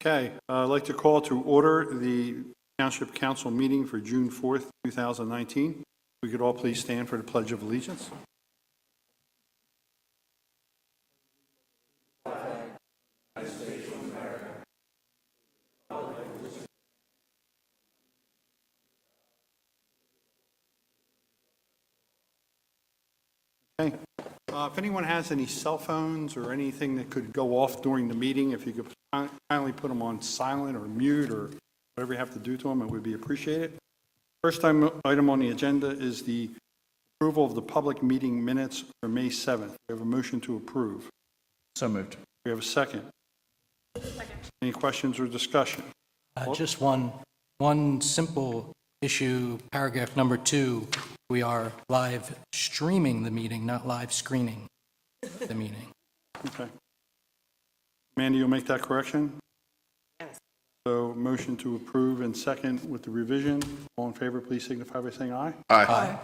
Okay, I'd like to call to order the Township Council meeting for June 4th, 2019. We could all please stand for the Pledge of Allegiance. Okay. If anyone has any cell phones or anything that could go off during the meeting, if you could kindly put them on silent or mute or whatever you have to do to them, it would be appreciated. First item on the agenda is the approval of the public meeting minutes for May 7th. We have a motion to approve. So moved. We have a second. Any questions or discussion? Just one simple issue, paragraph number 2. We are live streaming the meeting, not live screening the meeting. Okay. Mandy, you'll make that correction? Yes. So motion to approve and second with the revision. All in favor, please signify by saying aye. Aye.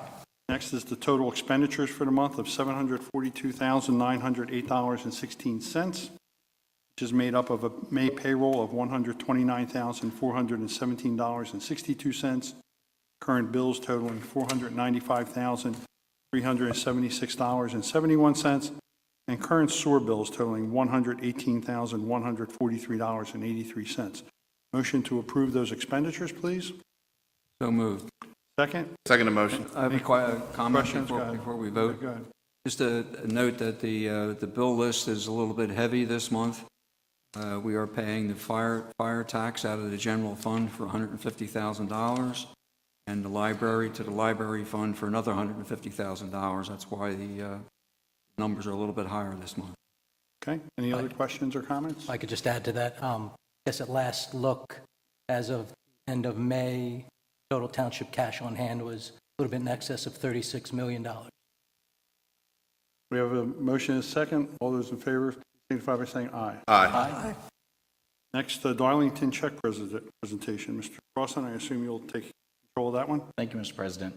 Next is the total expenditures for the month of $742,908.16, which is made up of a May payroll of $129,417.62, current bills totaling $495,376.71, and current sewer bills totaling $118,143.83. Motion to approve those expenditures, please. So moved. Second? Second motion. I have a comment Questions? Go ahead. before we vote. Go ahead. Just a note that the bill list is a little bit heavy this month. We are paying the fire tax out of the general fund for $150,000, and the library to the library fund for another $150,000. That's why the numbers are a little bit higher this month. Okay. Any other questions or comments? If I could just add to that, I guess at last look, as of end of May, total township cash on hand was a little bit in excess of $36 million. We have a motion and a second. All those in favor, signify by saying aye. Aye. Next, the Darlington check presentation. Mr. Crossan, I assume you'll take control of that one? Thank you, Mr. President.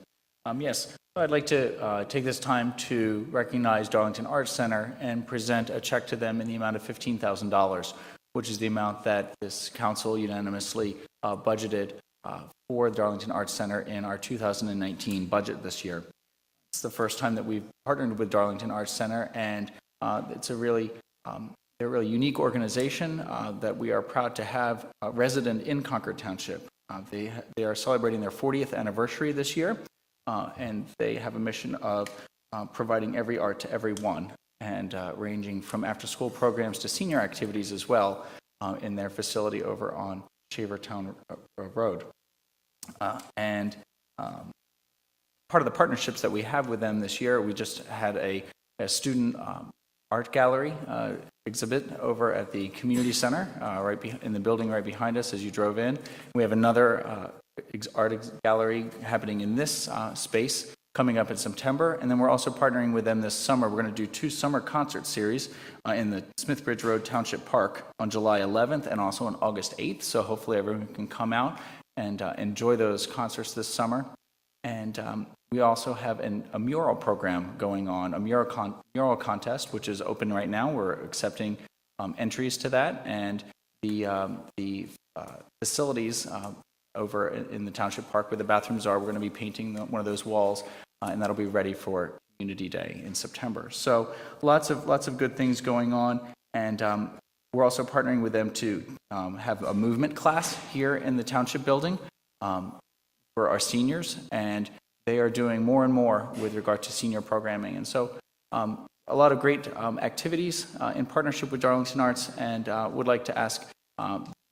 Yes, I'd like to take this time to recognize Darlington Arts Center and present a check to them in the amount of $15,000, which is the amount that this council unanimously budgeted for the Darlington Arts Center in our 2019 budget this year. It's the first time that we've partnered with Darlington Arts Center, and it's a really unique organization that we are proud to have resident in Concord Township. They are celebrating their 40th anniversary this year, and they have a mission of providing every art to everyone, and ranging from after-school programs to senior activities as well in their facility over on Shavertown Road. And part of the partnerships that we have with them this year, we just had a student art gallery exhibit over at the community center, in the building right behind us as you drove in. We have another art gallery happening in this space coming up in September, and then we're also partnering with them this summer. We're going to do 2 summer concert series in the Smithbridge Road Township Park on July 11th and also on August 8th, so hopefully everyone can come out and enjoy those concerts this summer. And we also have a mural program going on, a mural contest, which is open right now. We're accepting entries to that, and the facilities over in the Township Park where the bathrooms are, we're going to be painting one of those walls, and that'll be ready for Community Day in September. So lots of good things going on, and we're also partnering with them to have a movement class here in the Township building for our seniors, and they are doing more and more with regard to senior programming. And so a lot of great activities in partnership with Darlington Arts, and would like to ask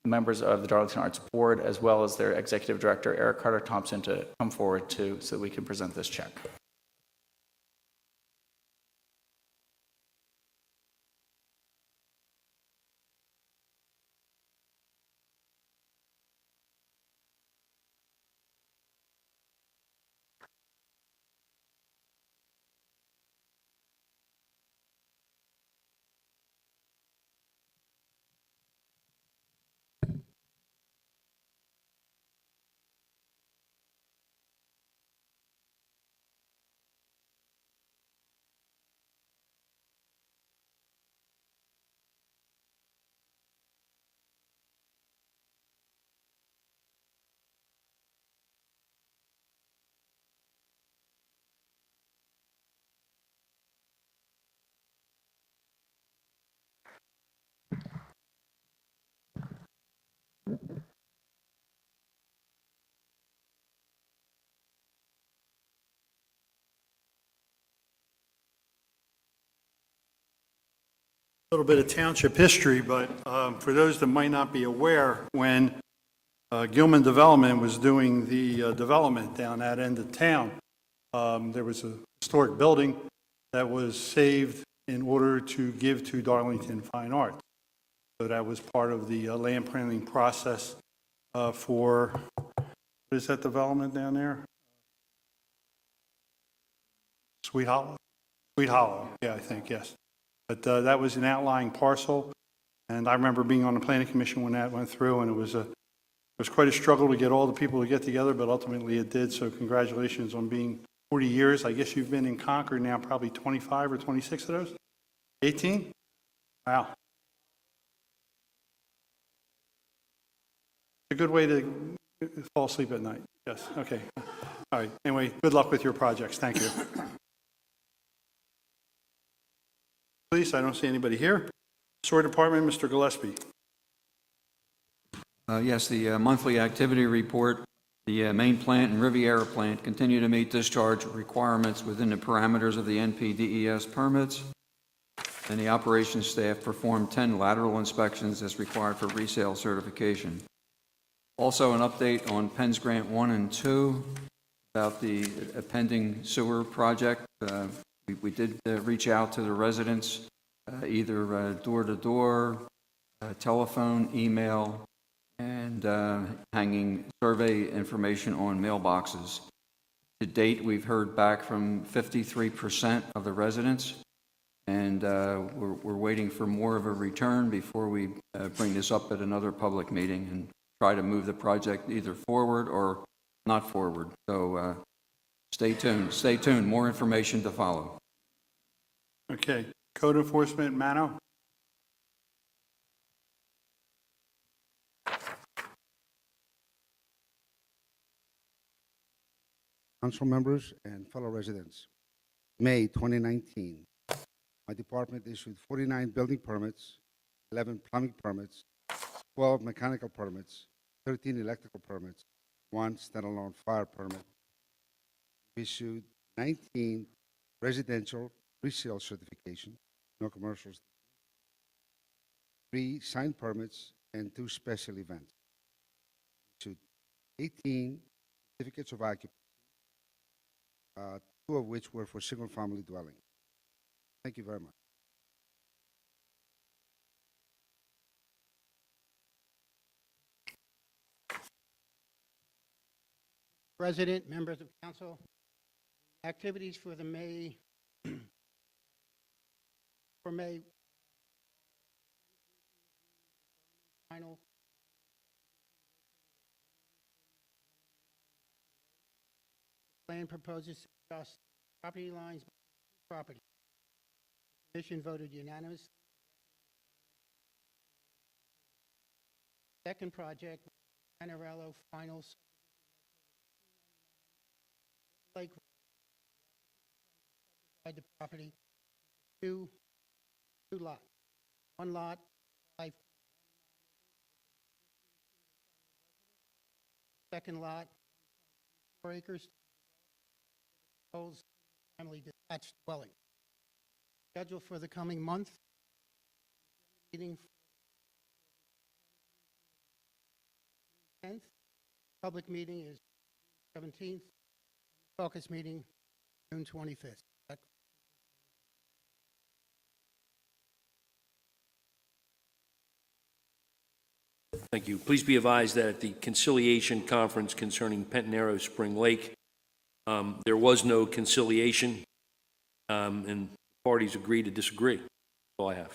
members of the Darlington Arts Board, as well as their Executive Director, Eric Carter-Thompson, to come forward so we can present this check. A little bit of township history, but for those that might not be aware, when Gilman Development was doing the development down that end of town, there was a historic building that was saved in order to give to Darlington Fine Arts. So that was part of the land planning process for, what is that development down there? Sweet Hollow? Sweet Hollow, yeah, I think, yes. But that was an outlying parcel, and I remember being on the planning commission when that went through, and it was quite a struggle to get all the people to get together, but ultimately it did, so congratulations on being 40 years. I guess you've been in Concord now probably 25 or 26 of those? 18? Wow. A good way to fall asleep at night. Yes, okay. All right, anyway, good luck with your projects. Thank you. Police, I don't see anybody here. Sewer Department, Mr. Gillespie. Yes, the monthly activity report, the main plant and Riviera plant continue to meet discharge requirements within the parameters of the NPDES permits, and the operations staff performed 10 lateral inspections as required for resale certification. Also, an update on Penn's Grant 1 and 2 about the pending sewer project. We did reach out to the residents, either door-to-door, telephone, email, and hanging survey information on mailboxes. To date, we've heard back from 53% of the residents, and we're waiting for more of a return before we bring this up at another public meeting and try to move the project either forward or not forward. So stay tuned. Stay tuned. More information to follow. Okay. Code Enforcement, Mano. Council members and fellow residents, May 2019, my department issued 49 building permits, 11 plumbing permits, 12 mechanical permits, 13 electrical permits, 1 standalone fire permit. We issued 19 residential resale certification, no commercials, 3 signed permits, and 2 special events. We issued 18 certificates of occupancy, 2 of which were for single-family dwelling. Thank you very much. President, members of council, activities for the May final plan proposes to adjust property lines by property. The commission voted unanimously. Second project, Panorello Finals Lake the property, two lots. One lot, 5. Second lot, 4 acres. Proposed family detached dwelling. Schedule for the coming month. Meeting 10th. Public meeting is 17th. Caucus meeting June 25th. Thank you. Please be advised that at the conciliation conference concerning Pentonero Spring Lake, there was no conciliation, and parties agreed to disagree. That's all I have.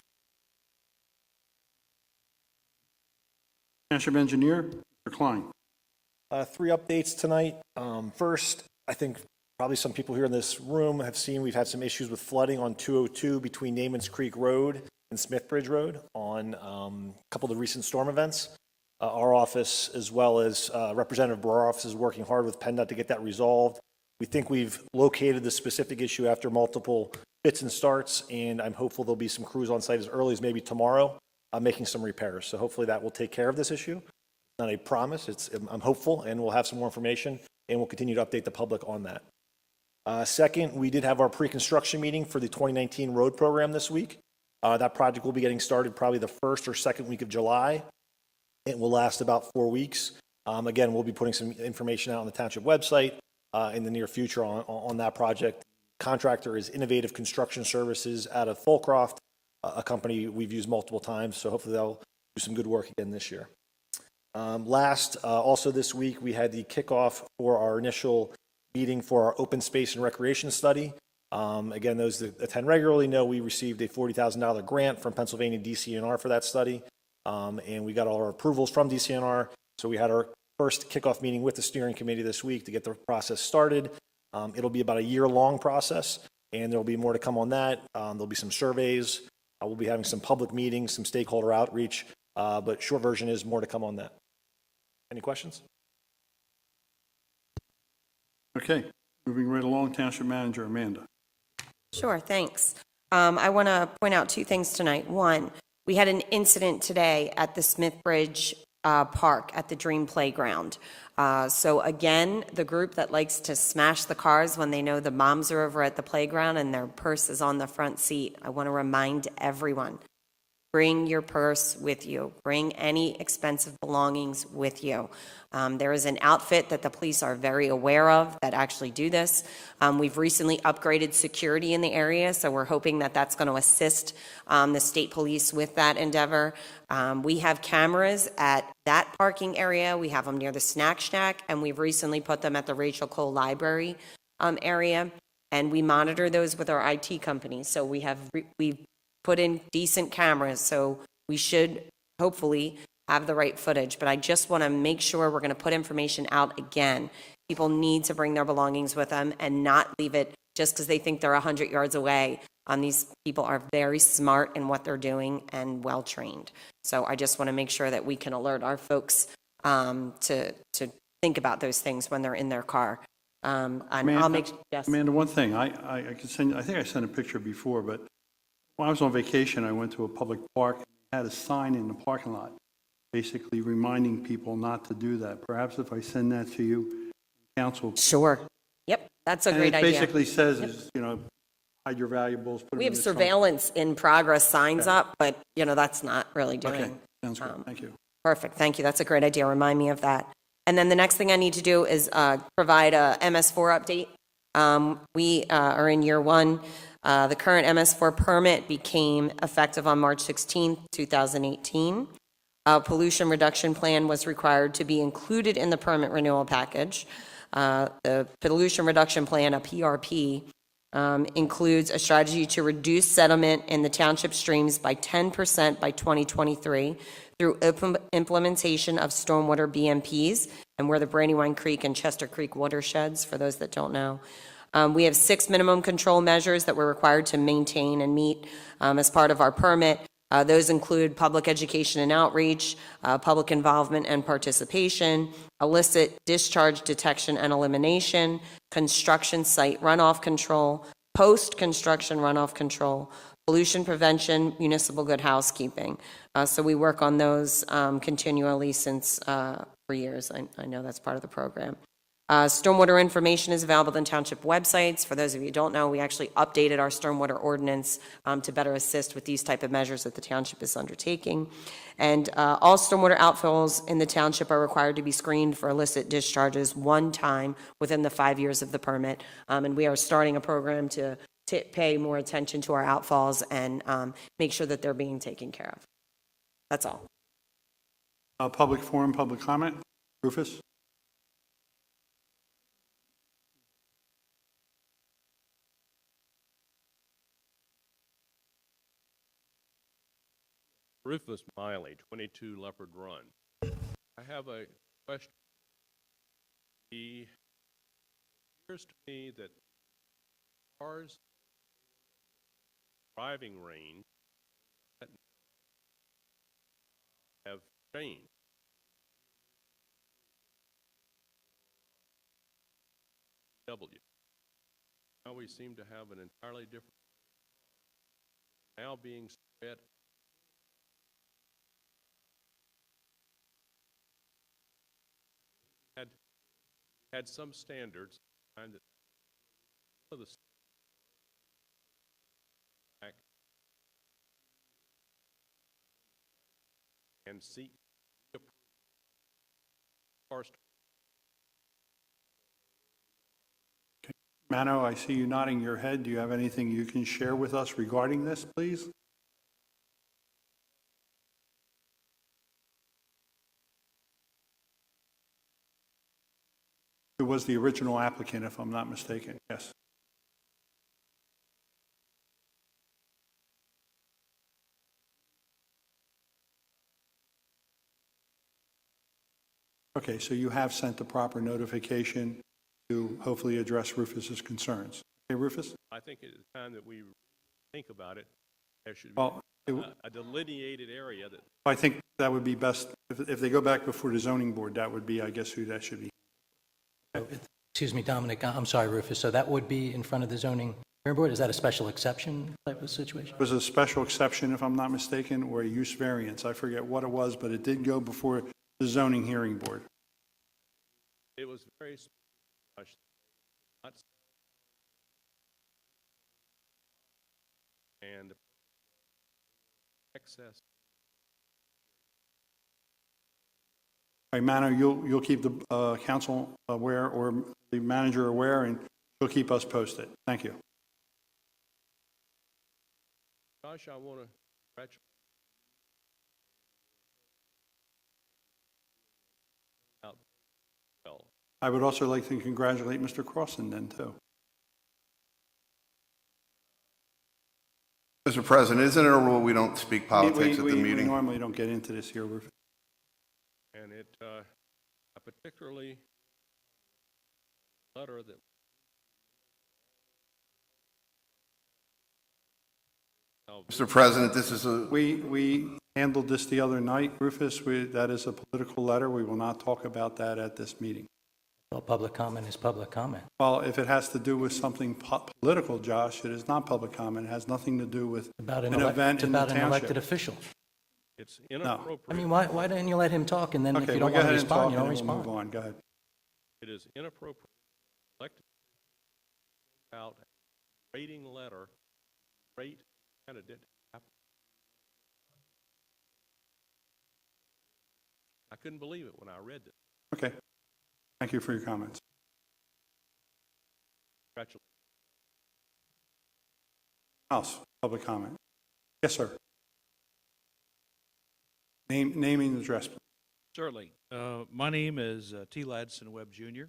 Township Engineer, Mr. Klein. 3 updates tonight. First, I think probably some people here in this room have seen we've had some issues with flooding on 202 between Namens Creek Road and Smithbridge Road on a couple of the recent storm events. Our office, as well as Representative Brewer office, is working hard with PennDOT to get that resolved. We think we've located the specific issue after multiple fits and starts, and I'm hopeful there'll be some crews on site as early as maybe tomorrow making some repairs. So hopefully that will take care of this issue. not a promise. I'm hopeful, and we'll have some more information, and we'll continue to update the public on that. Second, we did have our pre-construction meeting for the 2019 road program this week. That project will be getting started probably the first or second week of July. It will last about 4 weeks. Again, we'll be putting some information out on the township website in the near future on that project. Contractor is Innovative Construction Services out of Fulcroft, a company we've used multiple times, so hopefully they'll do some good work again this year. Last, also this week, we had the kickoff for our initial meeting for our open space and recreation study. Again, those that attend regularly know we received a $40,000 grant from Pennsylvania DCNR for that study, and we got all our approvals from DCNR. So we had our first kickoff meeting with the steering committee this week to get the process started. It'll be about a year-long process, and there'll be more to come on that. There'll be some surveys. We'll be having some public meetings, some stakeholder outreach, but short version is more to come on that. Any questions? Okay, moving right along, Township Manager Amanda. Sure, thanks. I want to point out 2 things tonight. One, we had an incident today at the Smithbridge Park at the Dream Playground. So again, the group that likes to smash the cars when they know the moms are over at the playground and their purse is on the front seat, I want to remind everyone, bring your purse with you. Bring any expensive belongings with you. There is an outfit that the police are very aware of that actually do this. We've recently upgraded security in the area, so we're hoping that that's going to assist the state police with that endeavor. We have cameras at that parking area. We have them near the snack shack, and we've recently put them at the Rachel Cole Library area, and we monitor those with our IT company. So we've put in decent cameras, so we should hopefully have the right footage. But I just want to make sure we're going to put information out again. People need to bring their belongings with them and not leave it just because they think they're 100 yards away. These people are very smart in what they're doing and well-trained. So I just want to make sure that we can alert our folks to think about those things when they're in their car. And I'll make, yes. Amanda, one thing, I could send, I think I sent a picture before, but when I was on vacation, I went to a public park and had a sign in the parking lot, basically reminding people not to do that. Perhaps if I send that to you, council. Sure. Yep, that's a great And it idea. basically says, you know, hide your valuables. Put them We in have the trunk. surveillance in progress signs Okay. up, but, that's not really doing. Okay, sounds good. Thank you. Perfect, thank you, that's a great idea, remind me of that. And then the next thing I need to do is provide a MS4 update. We are in year 1. The current MS4 permit became effective on March 16th, 2018. A pollution reduction plan was required to be included in the permit renewal package. The pollution reduction plan, a PRP, includes a strategy to reduce sediment in the township streams by 10% by 2023 through implementation of stormwater BMPs, and we're the Brandywine Creek and Chester Creek watersheds, for those that don't know. We have 6 minimum control measures that we're required to maintain and meet as part of our permit. Those include public education and outreach, public involvement and participation, illicit discharge detection and elimination, construction site runoff control, post-construction runoff control, pollution prevention, municipal good housekeeping. So we work on those continually since for years. I know that's part of the program. Stormwater information is available on township websites. For those of you who don't know, we actually updated our stormwater ordinance to better assist with these type of measures that the township is undertaking. And all stormwater outfalls in the township are required to be screened for illicit discharges one time within the 5 years of the permit. And we are starting a program to pay more attention to our outfalls and make sure that they're being taken care of. That's all. Public forum, public comment. Rufus? Rufus Miley, 22 Leopard Run. I have a question. It appears to me that cars driving range have changed. Now we seem to have an entirely different now being spread had some standards, and that one of the back and seek first. Mano, I see you nodding your head. Do you have anything you can share with us regarding this, please? Who was the original applicant, if I'm not mistaken? Yes. Okay, so you have sent the proper notification to hopefully address Rufus's concerns. Okay, Rufus? I think at the time that we think about it, there should be Well, a delineated area that, I think that would be best, if they go back before the zoning board, that would be, I guess, who that should be. Excuse me, Dominic, I'm sorry, Rufus, so that would be in front of the zoning hearing board? Is that a special exception type of situation? It was a special exception, if I'm not mistaken, or a use variance. I forget what it was, but it did go before the zoning hearing board. it was very special. Not- And excess. All right, Mano, you'll keep the council aware, or the manager aware, and you'll keep us posted. Thank you. Josh, I want to congratulate out well. I would also like to congratulate Mr. Crossan then, too. Mr. President, isn't it a rule we don't speak politics at the We meeting? normally don't get into this here, Rufus. And it, I particularly letter that Mr. President, this is a, We handled this the other night, Rufus. That is a political letter. We will not talk about that at this meeting. Well, public comment is public comment. Well, if it has to do with something political, Josh, it is not public comment. It has nothing to do with About an event it's in the about an elected township. official. it's inappropriate. I mean, why didn't you let him talk, and then if Okay, you well, don't go want to ahead and talk, respond, you and don't then we'll respond? move on. Go ahead. It is inappropriate. Elected out a rating letter, rate candidate. I couldn't believe it when I read this. Okay. Thank you for your comments. Congratulations. House, public comment. Yes, sir. Naming the address, please. Certainly. My name is T. Ladson Webb Jr.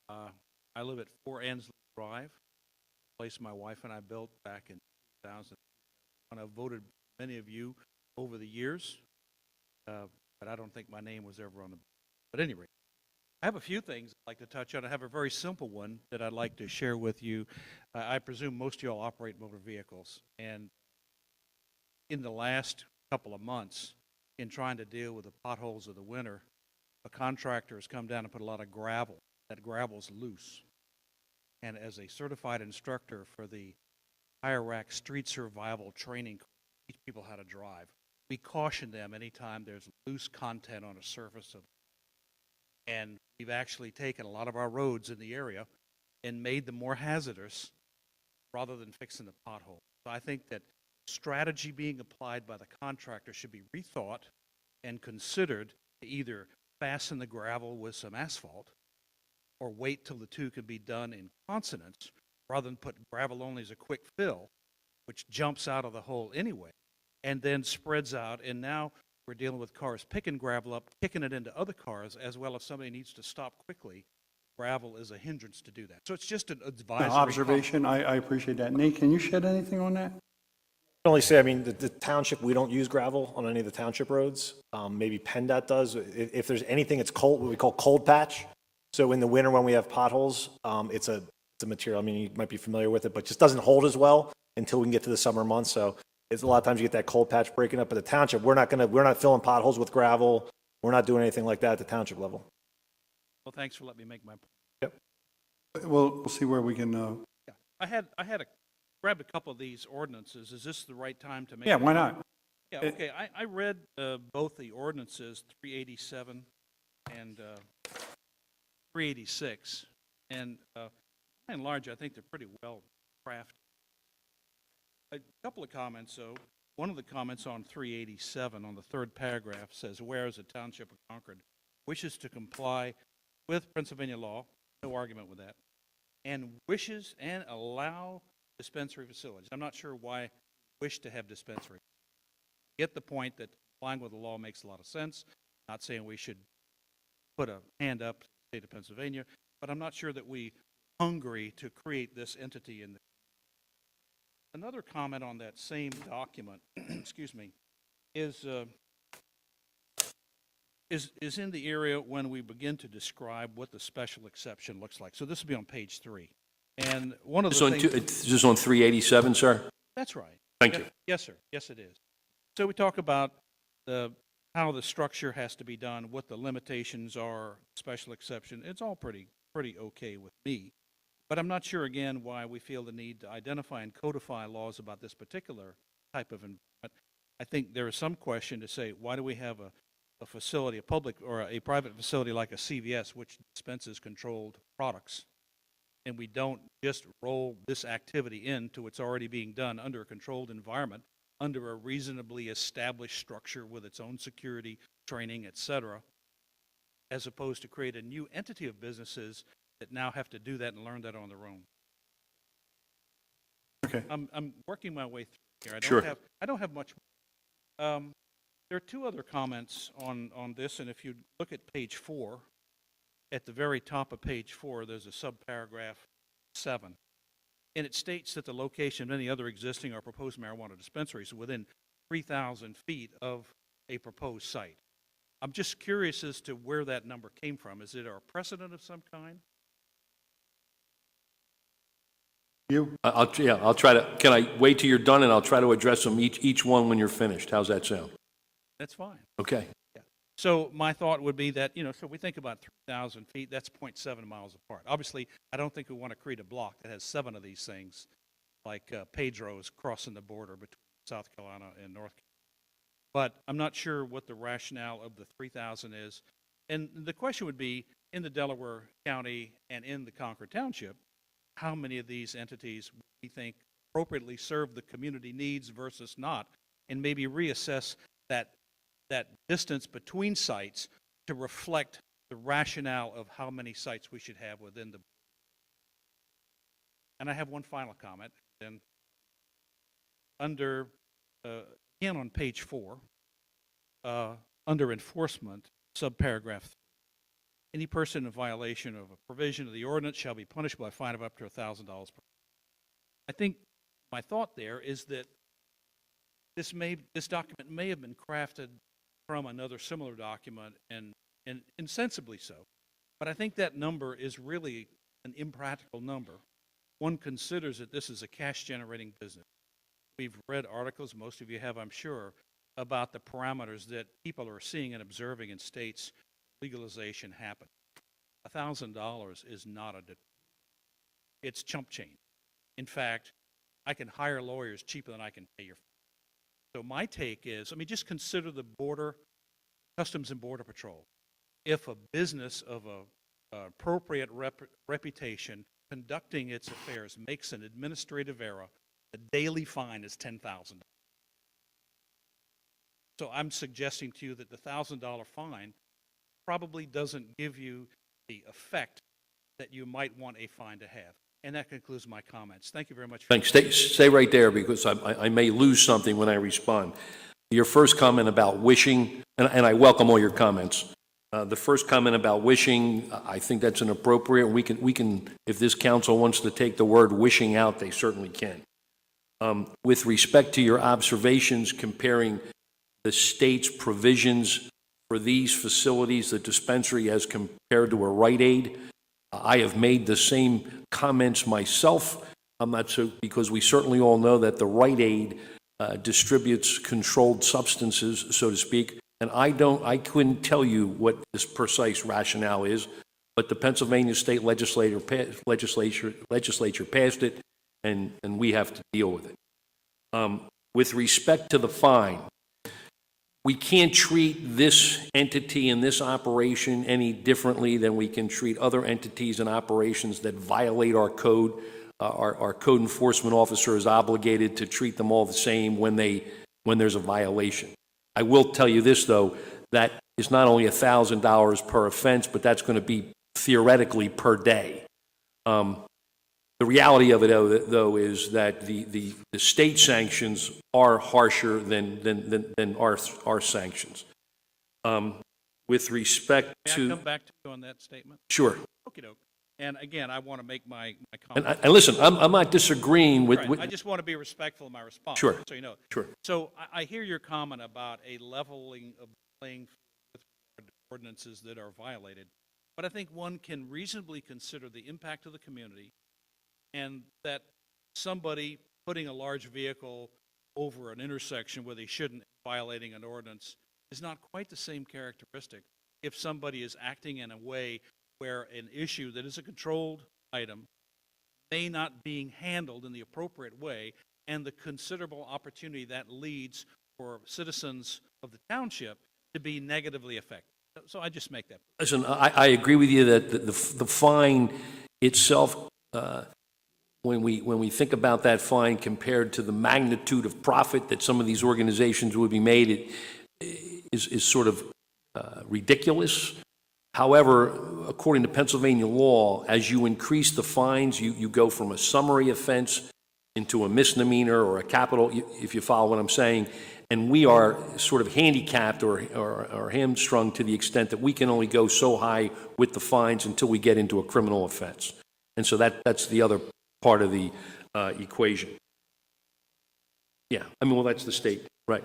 I live at 4 Ansley Drive, a place my wife and I built back in 2000. And I've voted many of you over the years, but I don't think my name was ever on the. But anyway, I have a few things I'd like to touch on. I have a very simple one that I'd like to share with you. I presume most of you all operate motor vehicles, and in the last couple of months, in trying to deal with the potholes of the winter, a contractor has come down and put a lot of gravel. That gravel's loose. And as a certified instructor for the Higher Rack Street Survival Training, teach people how to drive. We caution them anytime there's loose content on a surface of. And we've actually taken a lot of our roads in the area and made them more hazardous rather than fixing the pothole. So I think that strategy being applied by the contractor should be rethought and considered to either fasten the gravel with some asphalt or wait till the two can be done in consonance rather than put gravel only as a quick fill, which jumps out of the hole anyway, and then spreads out. And now we're dealing with cars picking gravel up, kicking it into other cars, as well as somebody needs to stop quickly. Gravel is a hindrance to do that. So it's just an advisory Observation. I appreciate that. Nate, can you shed anything on that? I can only say, I mean, the township, we don't use gravel on any of the township roads. Maybe PennDOT does. If there's anything, it's cold, what we call cold patch. So in the winter when we have potholes, it's a material, I mean, you might be familiar with it, but just doesn't hold as well until we can get to the summer months. So it's a lot of times you get that cold patch breaking up. At the township, we're not filling potholes with gravel. We're not doing anything like that at the township level. Well, thanks for letting me make my point. Yep. We'll see where we can, Yeah. I had grabbed a couple of these ordinances. Is this the right time to make? yeah, a why comment? not? Yeah, okay. I read both the ordinances, 387 and 386, and by and large, I think they're pretty well crafted. A couple of comments, though. One of the comments on 387, on the third paragraph, says, whereas the Township of Concord wishes to comply with Pennsylvania law, no argument with that, and wishes and allow dispensary facilities. I'm not sure why wish to have dispensary. Get the point that complying with the law makes a lot of sense. Not saying we should put a hand up to the state of Pennsylvania, but I'm not sure that we hungry to create this entity in the. Another comment on that same document, excuse me, is in the area when we begin to describe what the special exception looks like. So this will be on page 3. And one of the things... This is on 387, sir? That's right. Thank you. Yes, sir. Yes, it is. So we talk about how the structure has to be done, what the limitations are, special exception. It's all pretty okay with me. But I'm not sure, again, why we feel the need to identify and codify laws about this particular type of environment. I think there is some question to say, why do we have a facility, a public or a private facility like a CVS, which dispenses controlled products, and we don't just roll this activity into what's already being done under a controlled environment, under a reasonably established structure with its own security, training, et cetera, as opposed to create a new entity of businesses that now have to do that and learn that on their own. Okay. I'm working my way through here. Sure. I don't have much. There are two other comments on this, and if you look at page 4, at the very top of page 4, there's a subparagraph 7, and it states that the location of any other existing or proposed marijuana dispensaries within 3,000 feet of a proposed site. I'm just curious as to where that number came from. Is it a precedent of some kind? You? I'll try to, can I wait till you're done and I'll try to address them each one when you're finished? How's that sound? That's fine. Okay. Yeah. So my thought would be that, so we think about 3,000 feet, that's 0.7 miles apart. Obviously, I don't think we want to create a block that has 7 of these things, like Pedro's crossing the border between South Carolina and North Carolina. But I'm not sure what the rationale of the 3,000 is. And the question would be, in the Delaware County and in the Concord Township, how many of these entities we think appropriately serve the community needs versus not, and maybe reassess that distance between sites to reflect the rationale of how many sites we should have within the. And I have one final comment. Then under, again on page 4, under enforcement, subparagraph 3, any person in violation of a provision of the ordinance shall be punished by a fine of up to $1,000 per. I think my thought there is that this document may have been crafted from another similar document, and insensibly so. But I think that number is really an impractical number. One considers that this is a cash-generating business. We've read articles, most of you have, I'm sure, about the parameters that people are seeing and observing in states legalization happen. $1,000 is not it's chump change. In fact, I can hire lawyers cheaper than I can pay your fee. So my take is, just consider the Customs and Border Patrol. If a business of a appropriate reputation conducting its affairs makes an administrative error, the daily fine is $10,000. So I'm suggesting to you that the $1,000 fine probably doesn't give you the effect that you might want a fine to have. And that concludes my comments. Thank you very much. Thanks. Stay right there because I may lose something when I respond. Your first comment about wishing, and I welcome all your comments. The first comment about wishing, I think that's inappropriate. We can, if this council wants to take the word wishing out, they certainly can. With respect to your observations comparing the state's provisions for these facilities, the dispensary as compared to a Rite Aid, I have made the same comments myself. I'm not so, because we certainly all know that the Rite Aid distributes controlled substances, so to speak, and I couldn't tell you what this precise rationale is, but the Pennsylvania State Legislature passed it, and we have to deal with it. With respect to the fine, we can't treat this entity and this operation any differently than we can treat other entities and operations that violate our code. Our code enforcement officer is obligated to treat them all the same when there's a violation. I will tell you this, though, that is not only $1,000 per offense, but that's going to be theoretically per day. The reality of it, though, is that the state sanctions are harsher than our sanctions. With respect May to... I come back to you on that statement? Sure. Okey-doke. And again, I want to make my comment. And listen, I'm not disagreeing with... Right. I just want to be respectful of my response. Sure. So you know. Sure. So I hear your comment about a leveling of the playing field with regard to ordinances that are violated. But I think one can reasonably consider the impact of the community, and that somebody putting a large vehicle over an intersection where they shouldn't, violating an ordinance, is not quite the same characteristic if somebody is acting in a way where an issue that is a controlled item may not being handled in the appropriate way, and the considerable opportunity that leads for citizens of the township to be negatively affected. So I just make that. Listen, I agree with you that the fine itself, when we think about that fine compared to the magnitude of profit that some of these organizations would be made, it is sort of ridiculous. However, according to Pennsylvania law, as you increase the fines, you go from a summary offense into a misdemeanor or a capital, if you follow what I'm saying. And we are sort of handicapped or hamstrung to the extent that we can only go so high with the fines until we get into a criminal offense. And so that's the other part of the equation. Yeah, I mean, well, that's the state, right?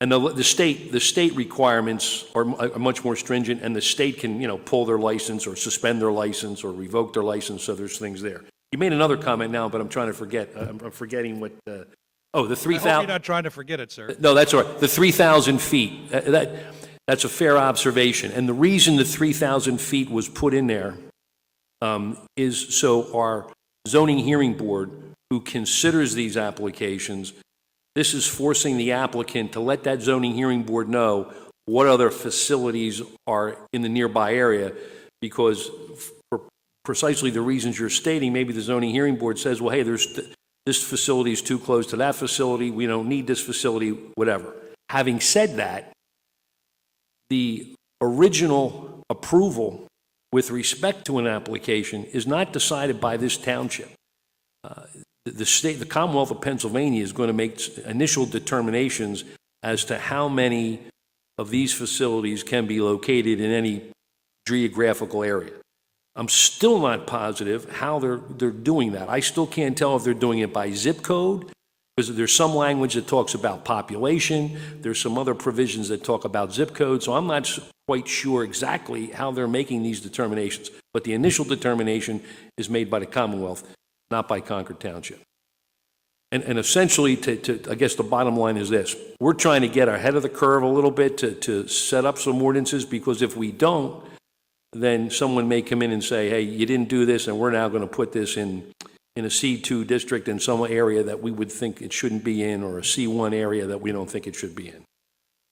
And the state requirements are much more stringent, and the state can, pull their license or suspend their license or revoke their license, so there's things there. You made another comment now, but I'm trying to forget. I'm forgetting what, the 3,000. I hope you're not trying to forget it, sir. No, that's all right. The 3,000 feet, that's a fair observation. And the reason the 3,000 feet was put in there is so our zoning hearing board, who considers these applications, this is forcing the applicant to let that zoning hearing board know what other facilities are in the nearby area, because for precisely the reasons you're stating, maybe the zoning hearing board says, well, hey, this facility is too close to that facility, we don't need this facility, whatever. Having said that, the original approval with respect to an application is not decided by this township. The Commonwealth of Pennsylvania is going to make initial determinations as to how many of these facilities can be located in any geographical area. I'm still not positive how they're doing that. I still can't tell if they're doing it by zip code, because there's some language that talks about population. There's some other provisions that talk about zip code. So I'm not quite sure exactly how they're making these determinations. But the initial determination is made by the Commonwealth, not by Concord Township. And essentially, I guess the bottom line is this. We're trying to get ahead of the curve a little bit to set up some ordinances, because if we don't, then someone may come in and say, hey, you didn't do this, and we're now going to put this in a C2 district in some area that we would think it shouldn't be in, or a C1 area that we don't think it should be in.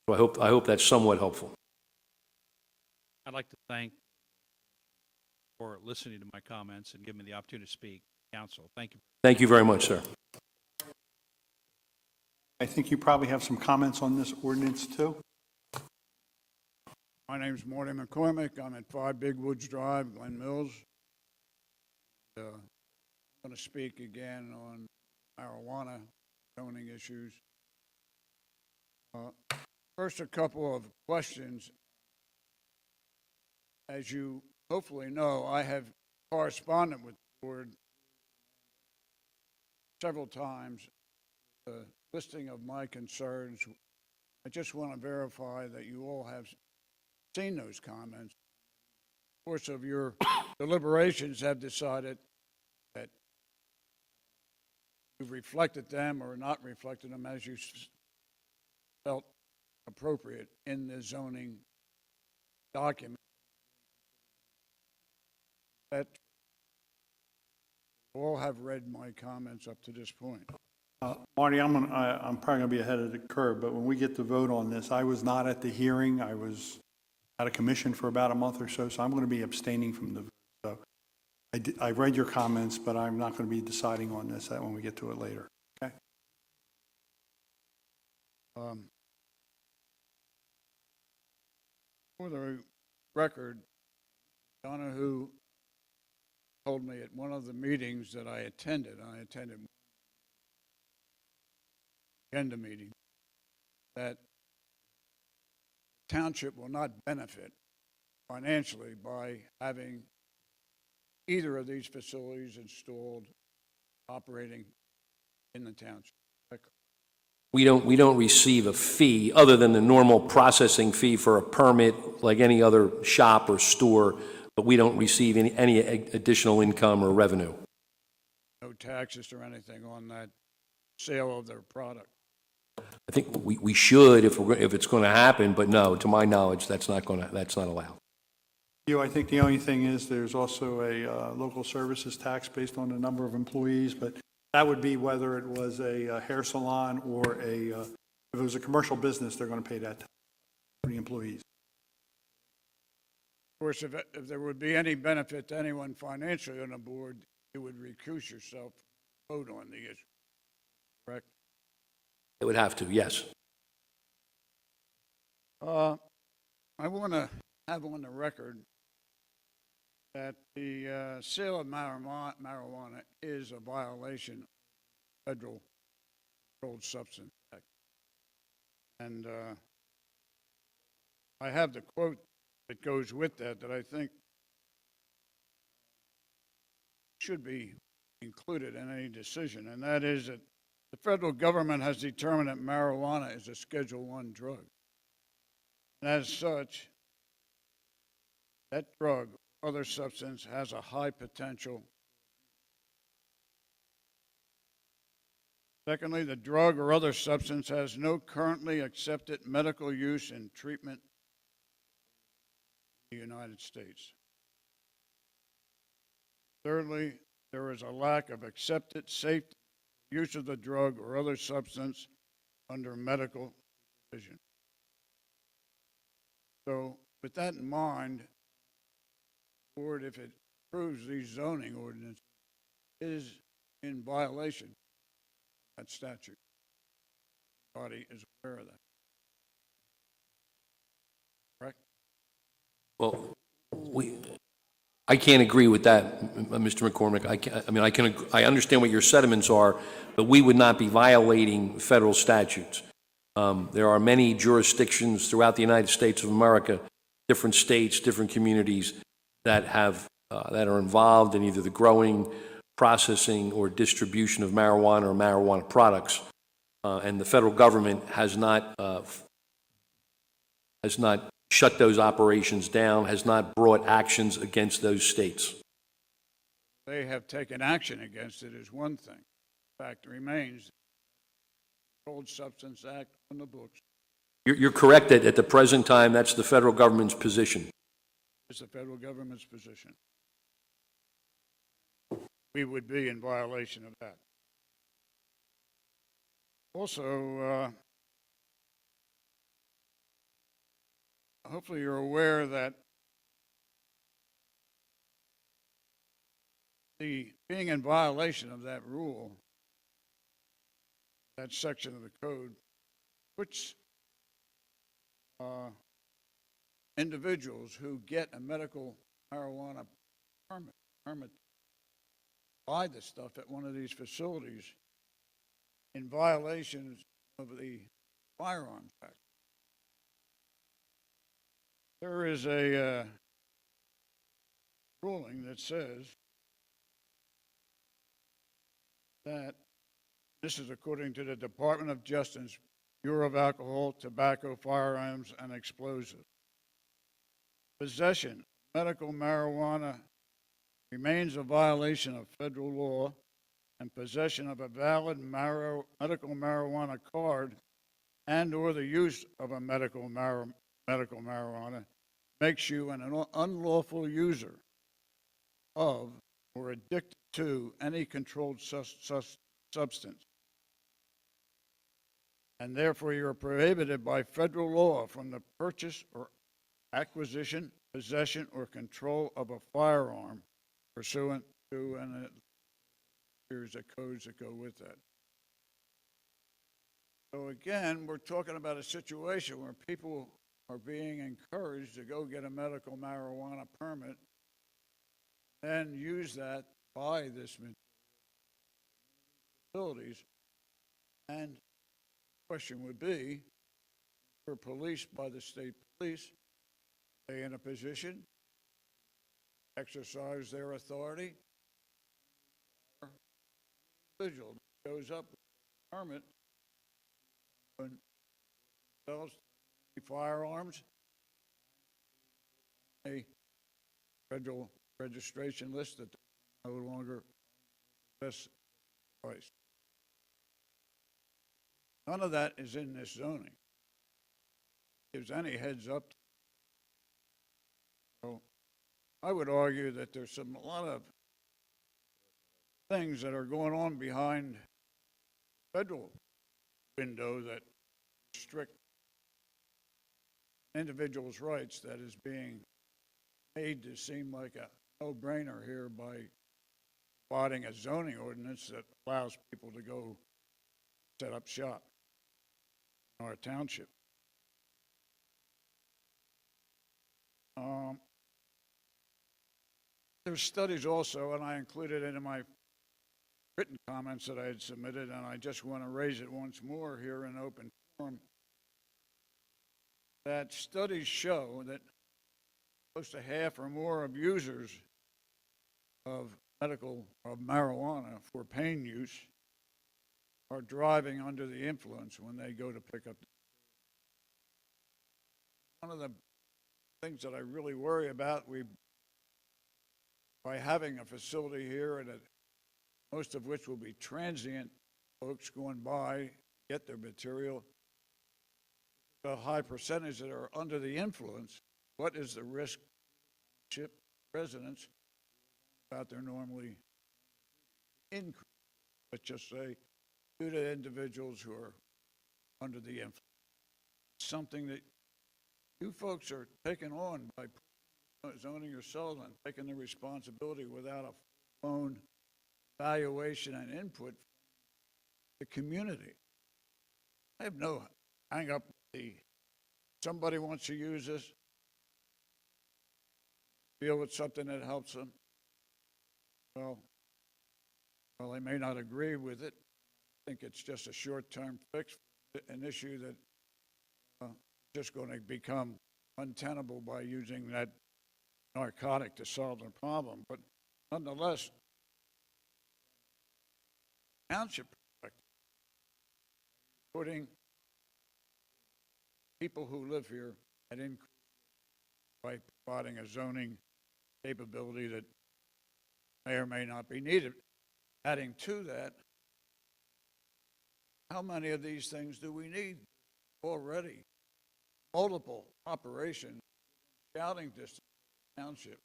So I hope that's somewhat helpful. I'd like to thank for listening to my comments and giving me the opportunity to speak. Council, thank you. Thank you very much, sir. I think you probably have some comments on this ordinance, too. My name's Marty McCormick. I'm at 5 Big Woods Drive, Glen Mills. I'm going to speak again on marijuana zoning issues. First, a couple of questions. As you hopefully know, I have corresponded with the board several times. The listing of my concerns. I just want to verify that you all have seen those comments. Of course, of your deliberations have decided that you've reflected them or not reflected them as you felt appropriate in the zoning document. That you all have read my comments up to this point. Marty, I'm probably going to be ahead of the curve, but when we get to vote on this, I was not at the hearing. I was out of commission for about a month or so, so I'm going to be abstaining from the vote. So I read your comments, but I'm not going to be deciding on this when we get to it later. Okay? For the record, Donahue told me at one of the meetings that I attended agenda meeting, that township will not benefit financially by having either of these facilities installed, operating in the township. We don't receive a fee other than the normal processing fee for a permit, like any other shop or store, but we don't receive any additional income or revenue. No taxes or anything on that sale of their product. I think we should if it's going to happen, but no, to my knowledge, that's not allowed. I think the only thing is there's also a local services tax based on the number of employees, but that would be whether it was a hair salon or if it was a commercial business, they're going to pay that tax for the employees. Of course, if there would be any benefit to anyone financially on the board, you would recuse yourself, vote on the issue, correct? It would have to, yes. I want to have on the record that the sale of marijuana is a violation of federal Controlled Substance Act. And I have the quote that goes with that I think should be included in any decision, and that is that the federal government has determined that marijuana is a Schedule I drug. And as such, that drug or other substance has a high potential. Secondly, the drug or other substance has no currently accepted medical use and treatment in the United States. Thirdly, there is a lack of accepted safe use of the drug or other substance under medical supervision. So with that in mind, the board, if it approves these zoning ordinances, is in violation of that statute. The body is aware of that. Correct? Well, I can't agree with that, Mr. McCormick. I understand what your sentiments are, but we would not be violating federal statutes. There are many jurisdictions throughout the United States of America, different states, different communities that are involved in either the growing, processing, or distribution of marijuana or marijuana products, and the federal government has not shut those operations down, has not brought actions against those states. They have taken action against it is one thing. The fact remains, the Controlled Substance Act on the books You're correct that at the present time, that's the federal government's position. is the federal government's position. We would be in violation of that. Also, hopefully you're aware that being in violation of that rule, that section of the code, puts individuals who get a medical marijuana permit buy the stuff at one of these facilities in violations of the Firearms Act. There is a ruling that says that, this is according to the Department of Justice, Bureau of Alcohol, Tobacco, Firearms, and Explosives. Possession of medical marijuana remains a violation of federal law, and possession of a valid medical marijuana card and or the use of a medical marijuana makes you an unlawful user of or addicted to any controlled substance. and therefore you are prohibited by federal law from the purchase or acquisition, possession, or control of a firearm pursuant to, and here's the codes that go with that. So again, we're talking about a situation where people are being encouraged to go get a medical marijuana permit and use that, buy this facilities. And the question would be, for police by the state police, are they in a position to exercise their authority? Or individual goes up with a permit and sells firearms, a federal registration list that no longer possess device. None of that is in this zoning. Gives any heads up. So I would argue that there's a lot of things that are going on behind federal window that restrict individuals' rights that is being made to seem like a no-brainer here by providing a zoning ordinance that allows people to go set up shop in our township. There's studies also, and I included it in my written comments that I had submitted, and I just want to raise it once more here in open forum, that studies show that close to half or more of users of marijuana for pain use are driving under the influence when they go to pick up. One of the things that I really worry about, by having a facility here, and most of which will be transient folks going by, get their material, a high percentage that are under the influence, what is the risk to residents about their normally increase, let's just say, due to individuals who are under the influence? Something that you folks are taking on by zoning yourselves and taking the responsibility without a phone evaluation and input from the community. I have no hang up with somebody wants to use this, deal with something that helps them. Well, they may not agree with it. I think it's just a short-term fix, an issue that just going to become untenable by using that narcotic to solve the problem. But nonetheless, township perspective, putting people who live here at increase by providing a zoning capability that may or may not be needed. Adding to that, how many of these things do we need already? Multiple operations, scouting distance, township.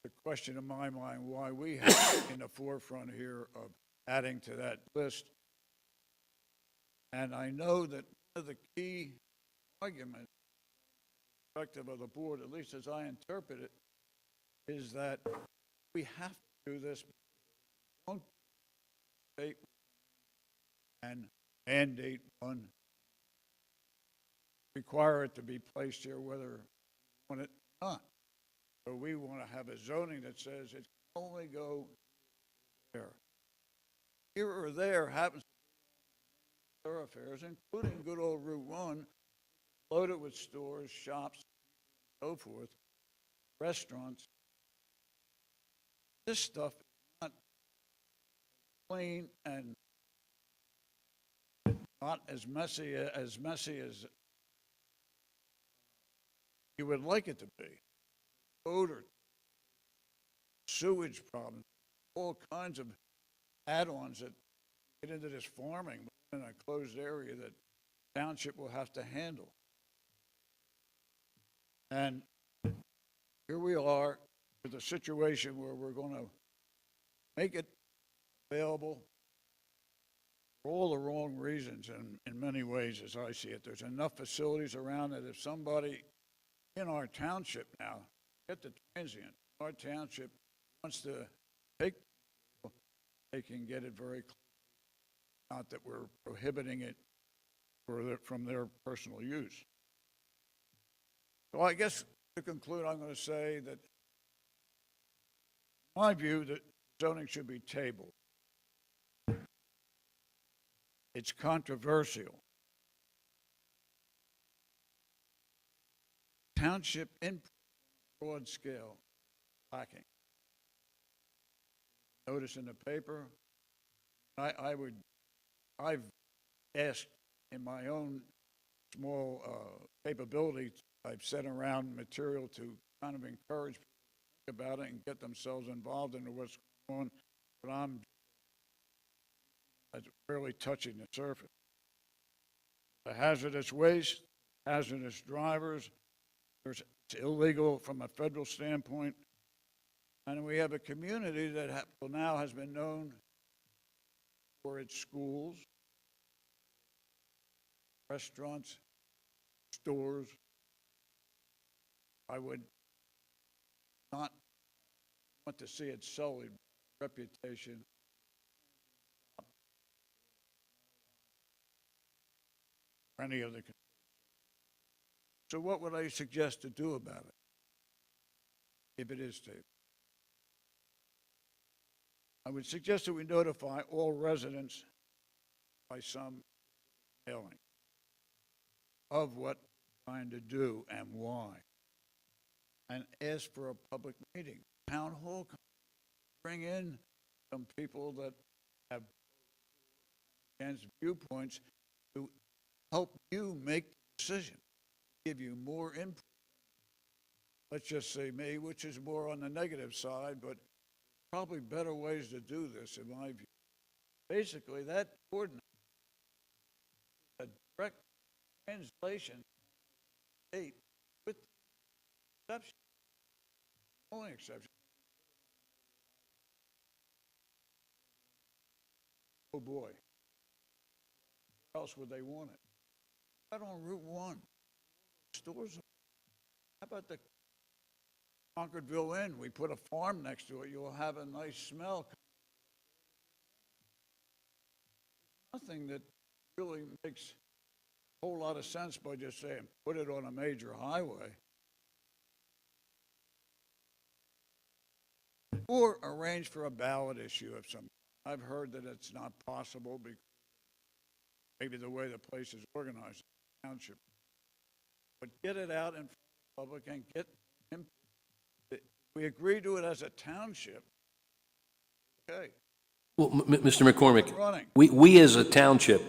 The question in my mind why we have in the forefront here of adding to that list. And I know that one of the key arguments, perspective of the board, at least as I interpret it, is that we have to do this. Don't state and mandate one, require it to be placed here whether we want it or not. So we want to have a zoning that says it can only go there. Here or there happens to be thoroughfares, including good old Route 1, loaded with stores, shops, so forth, restaurants. This stuff is not clean and not as messy as you would like it to be. Odor, sewage problems, all kinds of add-ons that get into this farming in a closed area that township will have to handle. And here we are with a situation where we're going to make it available for all the wrong reasons in many ways, as I see it. There's enough facilities around that if somebody in our township now, get the transient, our township wants to take, they can get it very close. Not that we're prohibiting it from their personal use. So I guess to conclude, I'm going to say that, in my view, that zoning should be tabled. It's controversial. Township input on a broad scale, lacking. Notice in the paper, I've asked in my own small capability, I've sent around material to kind of encourage people to think about it and get themselves involved into what's going on, but I'm barely touching the surface. The hazardous waste, hazardous drivers, it's illegal from a federal standpoint, and we have a community that now has been known for its schools, restaurants, stores. I would not want to see it sullied reputation. Any of the. So what would I suggest to do about it if it is tabled? I would suggest that we notify all residents by some mailing of what we're trying to do and why, and ask for a public meeting, town hall, bring in some people that have against viewpoints to help you make the decision, give you more input. Let's just say me, which is more on the negative side, but probably better ways to do this in my view. Basically, that ordinance, a direct translation, state with exception, only exception. Oh boy, where else would they want it? Right on Route 1, stores. How about the Concordville Inn? We put a farm next to it. You'll have a nice smell. Nothing that really makes a whole lot of sense by just saying, put it on a major highway. Or arrange for a ballot issue of some. I've heard that it's not possible because maybe the way the place is organized, the township. But get it out in public and get him. We agree to it as a township. Okay. Well, Mr. McCormick, Running. we as a township,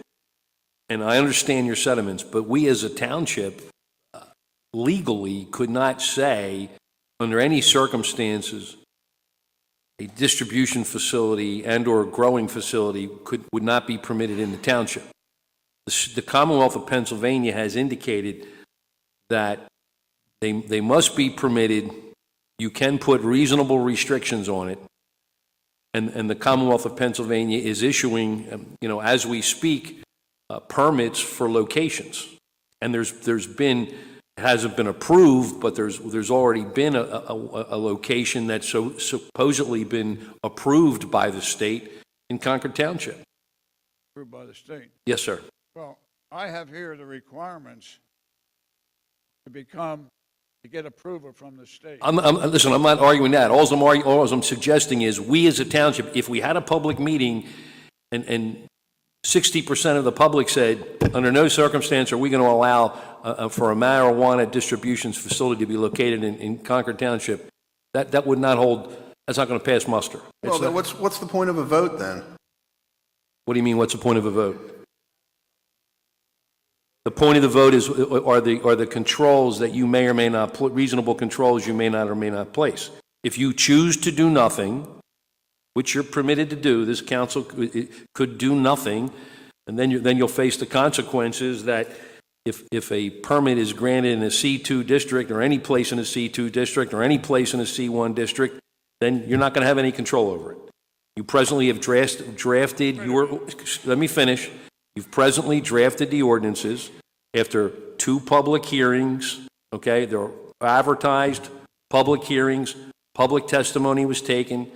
and I understand your sentiments, but we as a township legally could not say, under any circumstances, a distribution facility and or a growing facility would not be permitted in the township. The Commonwealth of Pennsylvania has indicated that they must be permitted. You can put reasonable restrictions on it, and the Commonwealth of Pennsylvania is issuing, as we speak, permits for locations. And it hasn't been approved, but there's already been a location that's supposedly been approved by the state in Concord Township. Approved by the state. Yes, sir. Well, I have here the requirements to get approval from the state. Listen, I'm not arguing that. All I'm suggesting is we as a township, if we had a public meeting and 60% of the public said, under no circumstance are we going to allow for a marijuana distribution facility to be located in Concord Township, that would not hold, that's not going to pass muster. Well, then what's the point of a vote then? What do you mean, what's the point of a vote? The point of the vote are the controls that you may or may not, reasonable controls you may not or may not place. If you choose to do nothing, which you're permitted to do, this council could do nothing, and then you'll face the consequences that if a permit is granted in a C2 district or any place in a C2 district or any place in a C1 district, then you're not going to have any control over it. You presently have drafted your, let me finish. You've presently drafted the ordinances after 2 public hearings, okay? They're advertised, public hearings, public testimony was taken,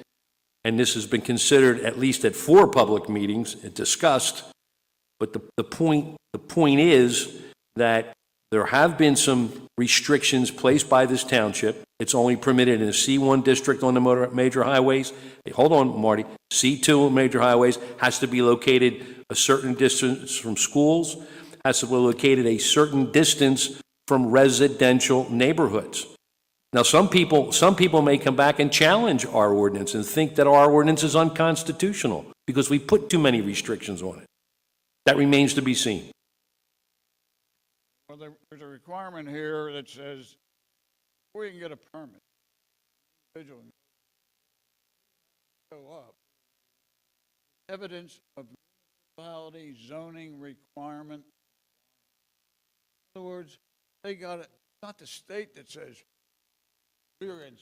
and this has been considered at least at 4 public meetings and discussed. But the point is that there have been some restrictions placed by this township. It's only permitted in a C1 district on the major highways. Hey, hold on, Marty. C2 major highways has to be located a certain distance from schools, has to be located a certain distance from residential neighborhoods. Now, some people may come back and challenge our ordinance and think that our ordinance is unconstitutional because we put too many restrictions on it. That remains to be seen. Well, there's a requirement here that says, before you can get a permit, individual show up, evidence of municipality zoning requirement. In other words, they got it, not the state that says, we're in.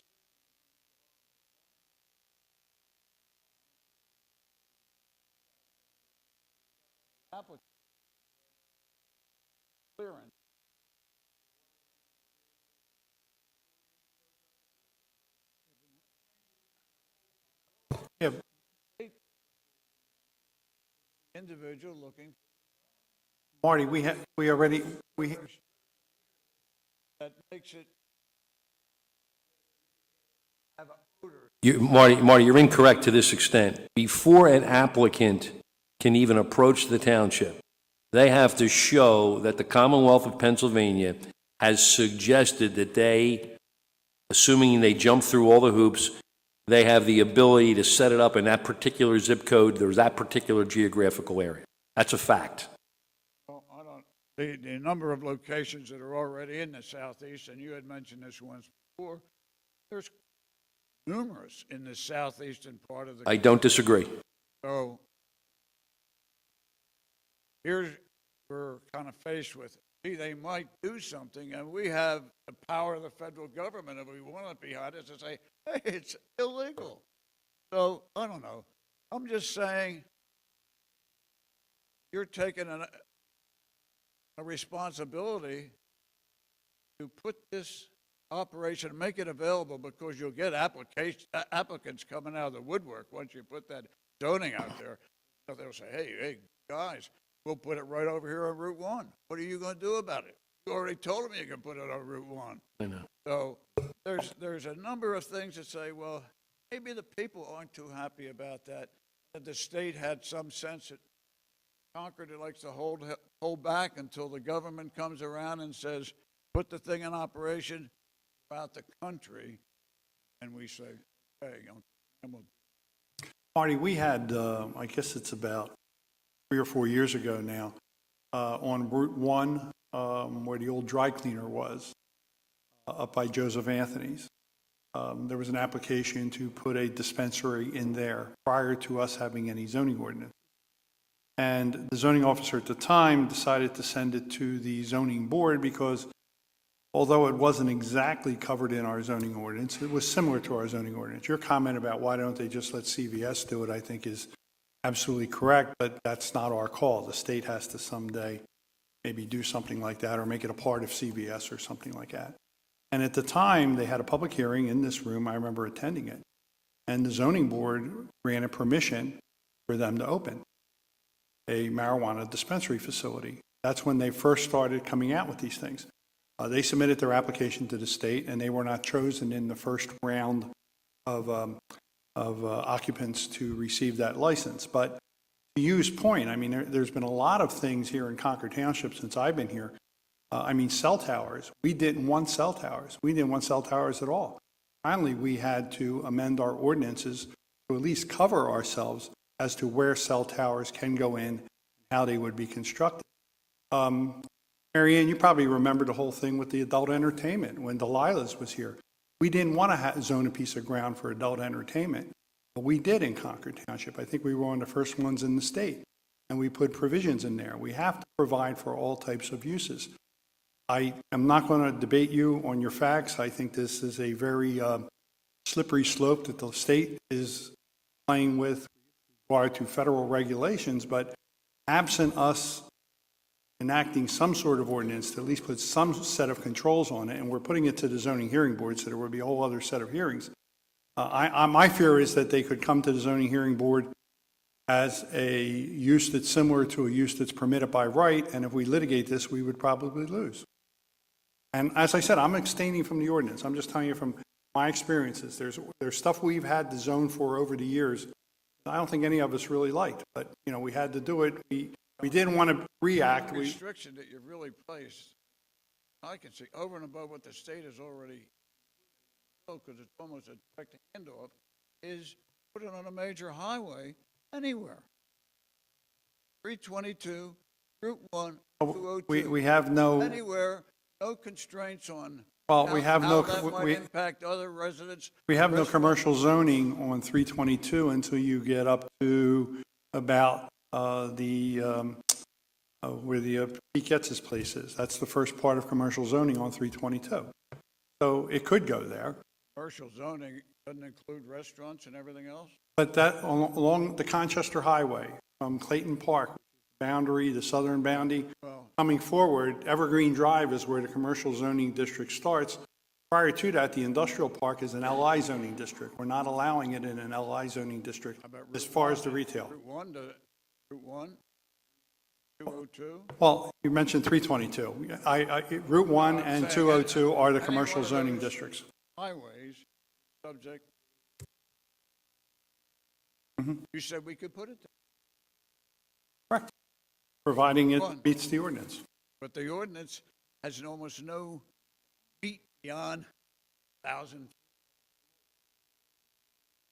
Applicant. Clearance. Yeah, Individual looking Marty, we that makes it have odor. Marty, you're incorrect to this extent. Before an applicant can even approach the township, they have to show that the Commonwealth of Pennsylvania has suggested that they, assuming they jump through all the hoops, they have the ability to set it up in that particular zip code, there's that particular geographical area. That's a fact. Well, I don't, the number of locations that are already in the southeast, and you had mentioned this once before, there's numerous in the southeastern part of the I don't disagree. So here's, we're kind of faced with, gee, they might do something, and we have the power of the federal government, if we want to be honest, to say, hey, it's illegal. So, I don't know. I'm just saying, you're taking a responsibility to put this operation, make it available, because you'll get applicants coming out of the woodwork once you put that zoning out there. So they'll say, hey, guys, we'll put it right over here on Route 1. What are you going to do about it? You already told them you can put it on Route 1. I know. So there's a number of things that say, well, maybe the people aren't too happy about that. That the state had some sense that Concord likes to hold back until the government comes around and says, put the thing in operation throughout the country. And we say, hey, Marty, we had, I guess it's about 3 or 4 years ago now, on Route 1, where the old dry cleaner was, up by Joseph Anthony's. There was an application to put a dispensary in there prior to us having any zoning ordinance. And the zoning officer at the time decided to send it to the zoning board because although it wasn't exactly covered in our zoning ordinance, it was similar to our zoning ordinance. Your comment about why don't they just let CVS do it, I think is absolutely correct, but that's not our call. The state has to someday maybe do something like that or make it a part of CVS or something like that. And at the time, they had a public hearing in this room. I remember attending it. And the zoning board granted permission for them to open a marijuana dispensary facility. That's when they first started coming out with these things. They submitted their application to the state, and they were not chosen in the first round of occupants to receive that license. But to Hugh's point, I mean, there's been a lot of things here in Concord Township since I've been here. Cell towers. We didn't want cell towers. We didn't want cell towers at all. Finally, we had to amend our ordinances to at least cover ourselves as to where cell towers can go in, how they would be constructed. Mary Ann, you probably remember the whole thing with the adult entertainment when Delilah's was here. We didn't want to zone a piece of ground for adult entertainment, but we did in Concord Township. I think we were one of the first ones in the state, and we put provisions in there. We have to provide for all types of uses. I am not going to debate you on your facts. I think this is a very slippery slope that the state is playing with regard to federal regulations, but absent us enacting some sort of ordinance to at least put some set of controls on it, and we're putting it to the zoning hearing board, so there would be a whole other set of hearings. My fear is that they could come to the zoning hearing board as a use that's similar to a use that's permitted by right, and if we litigate this, we would probably lose. And as I said, I'm abstaining from the ordinance. I'm just telling you from my experiences. There's stuff we've had to zone for over the years I don't think any of us really liked, but, we had to do it. We didn't want to react. The restriction that you've really placed, I can see, over and above what the state has already, because it's almost a direct handoff, is put it on a major highway anywhere. 322, Route 1, 202. We have no, Anywhere, no constraints on well, we have no, how that might impact other residents. we have no commercial zoning on 322 until you get up to about where the Pete Getz's place is. That's the first part of commercial zoning on 322. So it could go there. Commercial zoning doesn't include restaurants and everything else? But that, along the Conchester Highway, from Clayton Park, boundary, the southern boundary, coming forward, Evergreen Drive is where the commercial zoning district starts. Prior to that, the industrial park is an LI zoning district. We're not allowing it in an LI zoning district as far as the retail. Route 1, 202? Well, you mentioned 322. Route 1 and 202 are the commercial zoning districts. Highways, subject. You said we could put it there. Correct. Providing it meets the ordinance. But the ordinance has almost no feet beyond 1,000.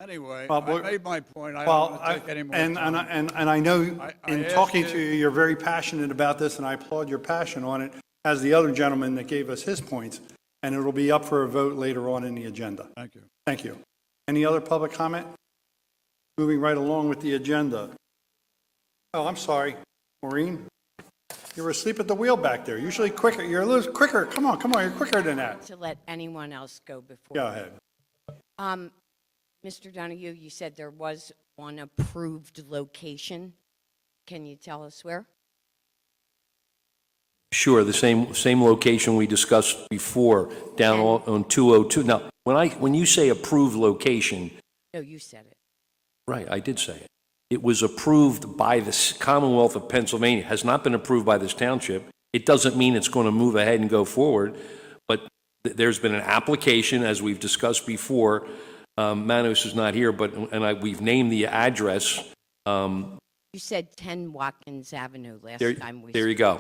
Anyway, Well, I made my point. I don't want to take any more time. And I know in asked talking you- to you, you're very passionate about this, and I applaud your passion on it, as the other gentleman that gave us his points, and it'll be up for a vote later on in the agenda. Thank you. Thank you. Any other public comment? Moving right along with the agenda. Oh, I'm sorry, Maureen. You were asleep at the wheel back there. Usually quicker. You're a little quicker. Come on. You're quicker than that. To let anyone else go before. Go ahead. Mr. Donahue, you said there was one approved location. Can you tell us where? Sure, the same location we discussed before, down on 202. Now, when you say approved location, No, you said it. right, I did say it. It was approved by the Commonwealth of Pennsylvania. It has not been approved by this township. It doesn't mean it's going to move ahead and go forward, but there's been an application, as we've discussed before. Manos is not here, but we've named the address. You said 10 Watkins Avenue last time we There you go.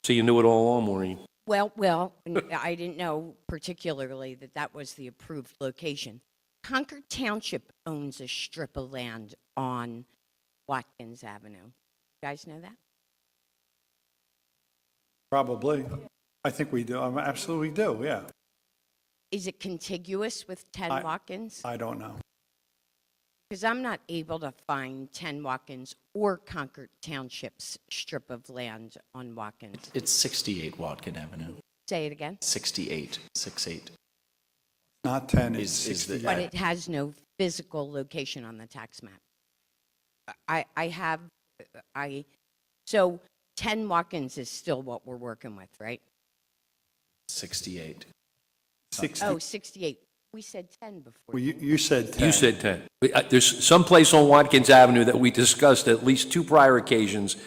So you knew it all along, Maureen. Well, I didn't know particularly that was the approved location. Concord Township owns a strip of land on Watkins Avenue. You guys know that? Probably. I think we do. I absolutely do, yeah. Is it contiguous with 10 Watkins? I don't know. Because I'm not able to find 10 Watkins or Concord Township's strip of land on Watkins. It's 68 Watkin Avenue. Say it again. 68, 68. Not 10, it's Is 60. But it has no physical location on the tax map. So 10 Watkins is still what we're working with, right? 68. 60. Oh, 68. We said 10 before. Well, you said 10. You said 10. There's some place on Watkins Avenue that we discussed at least two prior occasions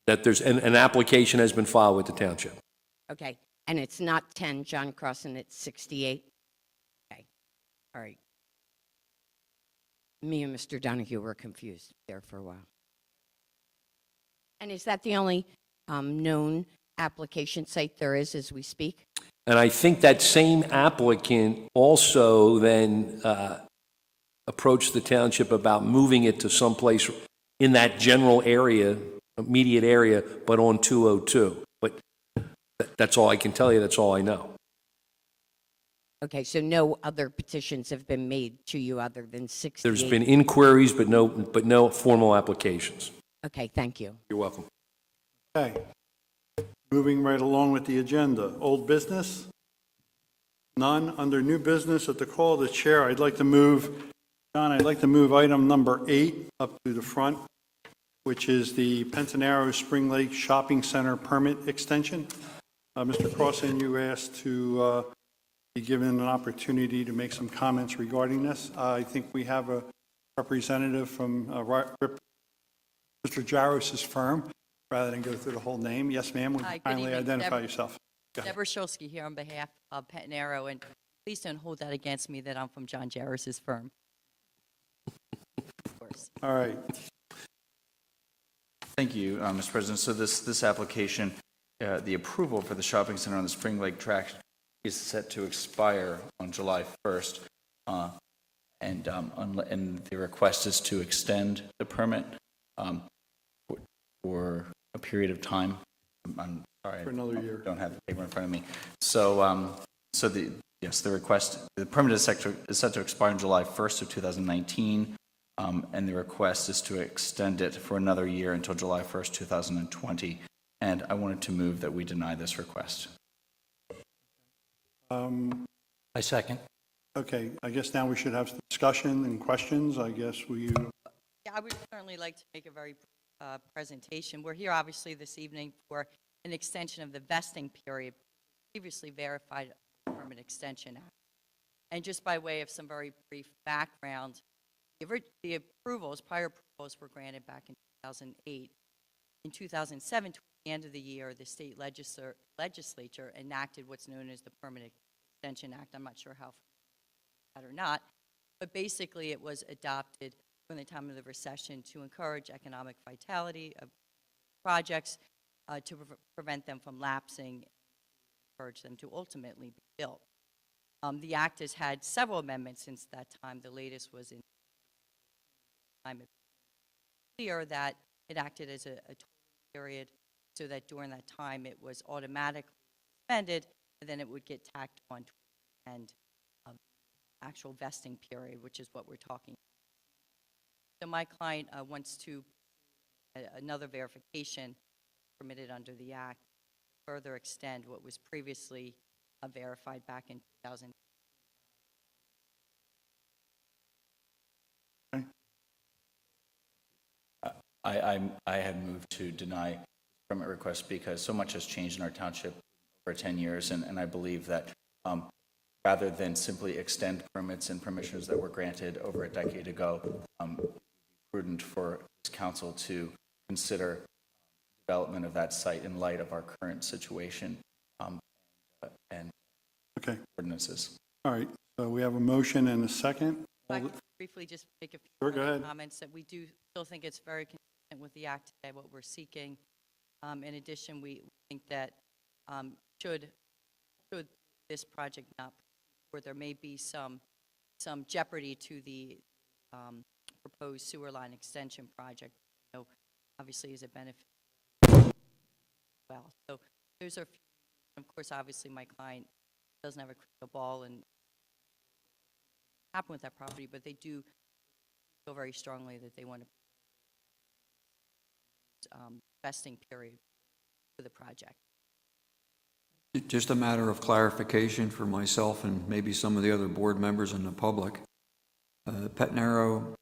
that there's an application has been filed with the township. Okay, and it's not 10 John Cross, and it's 68? Okay, all right. Me and Mr. Donahue were confused there for a while. And is that the only known application site there is as we speak? And I think that same applicant also then approached the township about moving it to someplace in that general area, immediate area, but on 202. But that's all I can tell you. That's all I know. Okay, so no other petitions have been made to you other than 68? There's been inquiries, but no formal applications. Okay, thank you. You're welcome. Okay. Moving right along with the agenda. Old business? None. Under new business, at the call of the chair, I'd like to move John, I'd like to move item number 8 up to the front, which is the Pentanero Spring Lake Shopping Center permit extension. Mr. Crossan, you asked to be given an opportunity to make some comments regarding this. I think we have a representative from Mr. Jaros's firm, rather than go through the whole name. Yes, ma'am, would you Hi, good kindly evening. identify yourself? Go ahead. Deborah Shulsky here on behalf of Pentanero, and please don't hold that against me that I'm from John Jaros's firm. Of course. All right. Thank you, Mr. President. So this application, the approval for the shopping center on the Spring Lake tract is set to expire on July 1st. And the request is to extend the permit for a period of time. I'm sorry, For another year. I don't have the paper in front of me. So, the permit is set to expire on July 1st of 2019, and the request is to extend it for another year until July 1st, 2020. And I wanted to move that we deny this request. I second. Okay, I guess now we should have some discussion and questions. I guess Yeah, I would certainly like to make a very brief presentation. We're here obviously this evening for an extension of the vesting period previously verified permit extension act. And just by way of some very brief background, the prior approvals were granted back in 2008. In 2007, toward the end of the year, the state legislature enacted what's known as the Permit Extension Act. I'm not sure how that or not, but basically it was adopted during the time of the recession to encourage economic vitality of projects, to prevent them from lapsing, encourage them to ultimately be built. The act has had several amendments since that time. The latest was in time. It's clear that it acted as a period so that during that time it was automatically suspended, and then it would get tacked on to the end of the actual vesting period, which is what we're talking about. So my client wants to another verification permitted under the act, further extend what was previously verified back in 2000. I had moved to deny permit request because so much has changed in our township for 10 years, and I believe that rather than simply extend permits and permissions that were granted over a decade ago, it would be prudent for this council to consider development of that site in light of our current situation and Okay. ordinances. All right, so we have a motion and a second. If I could briefly just make a few Sure, go other ahead. comments that we do still think it's very consistent with the act today, what we're seeking. In addition, we think that should this project not, where there may be some jeopardy to the proposed sewer line extension project, so obviously is a benefit as well. So those are, of course, obviously my client doesn't have a crystal ball and happen with that property, but they do feel very strongly that they want to vesting period for the project. Just a matter of clarification for myself and maybe some of the other board members and the public. Pentanero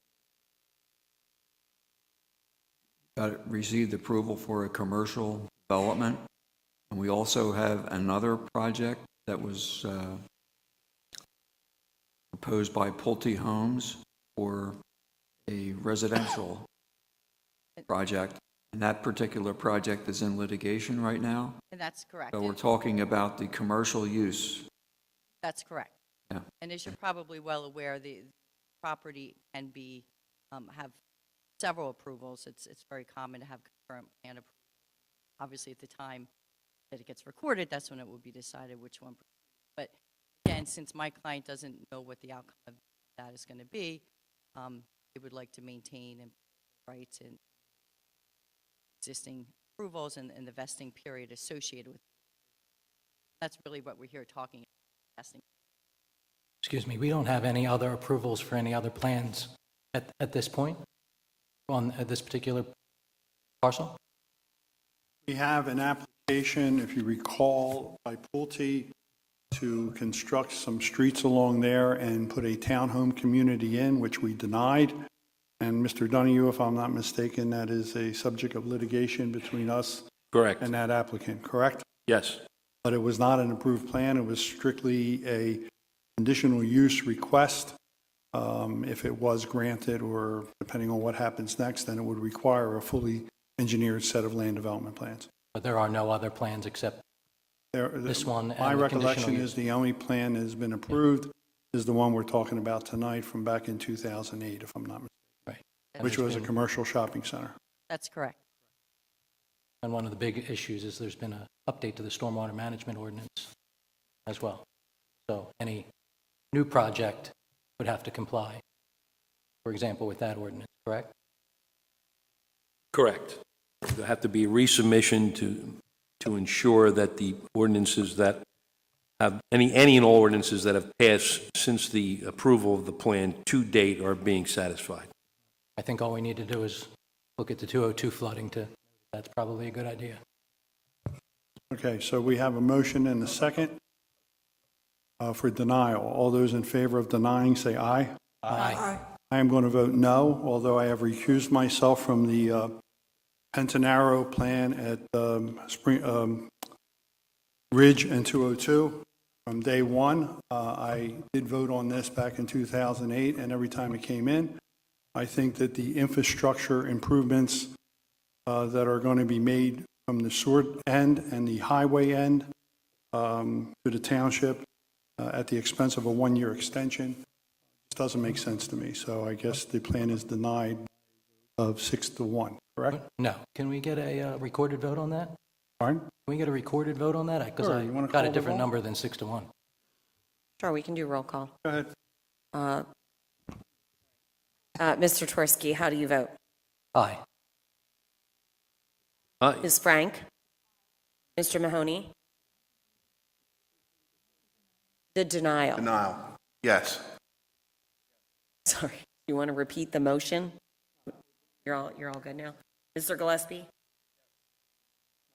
received approval for a commercial development, and we also have another project that was proposed by Pulte Homes for a residential project, and that particular project is in litigation right now. And that's correct. So we're talking about the commercial use. That's correct. Yeah. And as you're probably well aware, the property can be, have several approvals. It's very common to have concurrent plan approval. Obviously, at the time that it gets recorded, that's when it will be decided which one. But again, since my client doesn't know what the outcome of that is going to be, they would like to maintain rights and existing approvals and the vesting period associated with it. That's really what we're here talking about, vesting. Excuse me, we don't have any other approvals for any other plans at this point on this particular parcel? We have an application, if you recall, by Pulte to construct some streets along there and put a townhome community in, which we denied. And Mr. Donahue, if I'm not mistaken, that is a subject of litigation between us Correct. and that applicant, correct? Yes. But it was not an approved plan. It was strictly a conditional use request. If it was granted, or depending on what happens next, then it would require a fully engineered set of land development plans. But there are no other plans except this one and My the recollection conditional is the only plan that has been approved is the one we're talking about tonight from back in 2008, if I'm not mistaken, right. which was a commercial shopping center. That's correct. And one of the big issues is there's been an update to the stormwater management ordinance as well. So any new project would have to comply, for example, with that ordinance, correct? Correct. There'll have to be a resubmission to ensure that the ordinances that have, any and all ordinances that have passed since the approval of the plan to date are being satisfied. I think all we need to do is look at the 202 flooding that's probably a good idea. Okay, so we have a motion and a second for denial. All those in favor of denying, say aye. Aye. I am going to vote no, although I have recused myself from the Pentanaro plan at Ridge and 202 from day one. I did vote on this back in 2008, and every time it came in, I think that the infrastructure improvements that are going to be made from the sewer end and the highway end to the township at the expense of a one-year extension just doesn't make sense to me. So I guess the plan is denied of 6-1, correct? No. Can we get a recorded vote on that? Pardon? Can we get a recorded vote on that? Because Sure. I You wanna got call a the different roll? number than 6-1. Sure, we can do roll call. Go ahead. Mr. Twersky, how do you vote? Aye. Aye. Ms. Frank? Mr. Mahoney? The denial. Denial. Yes. Sorry, you want to repeat the motion? You're all good now. Mr. Gillespie?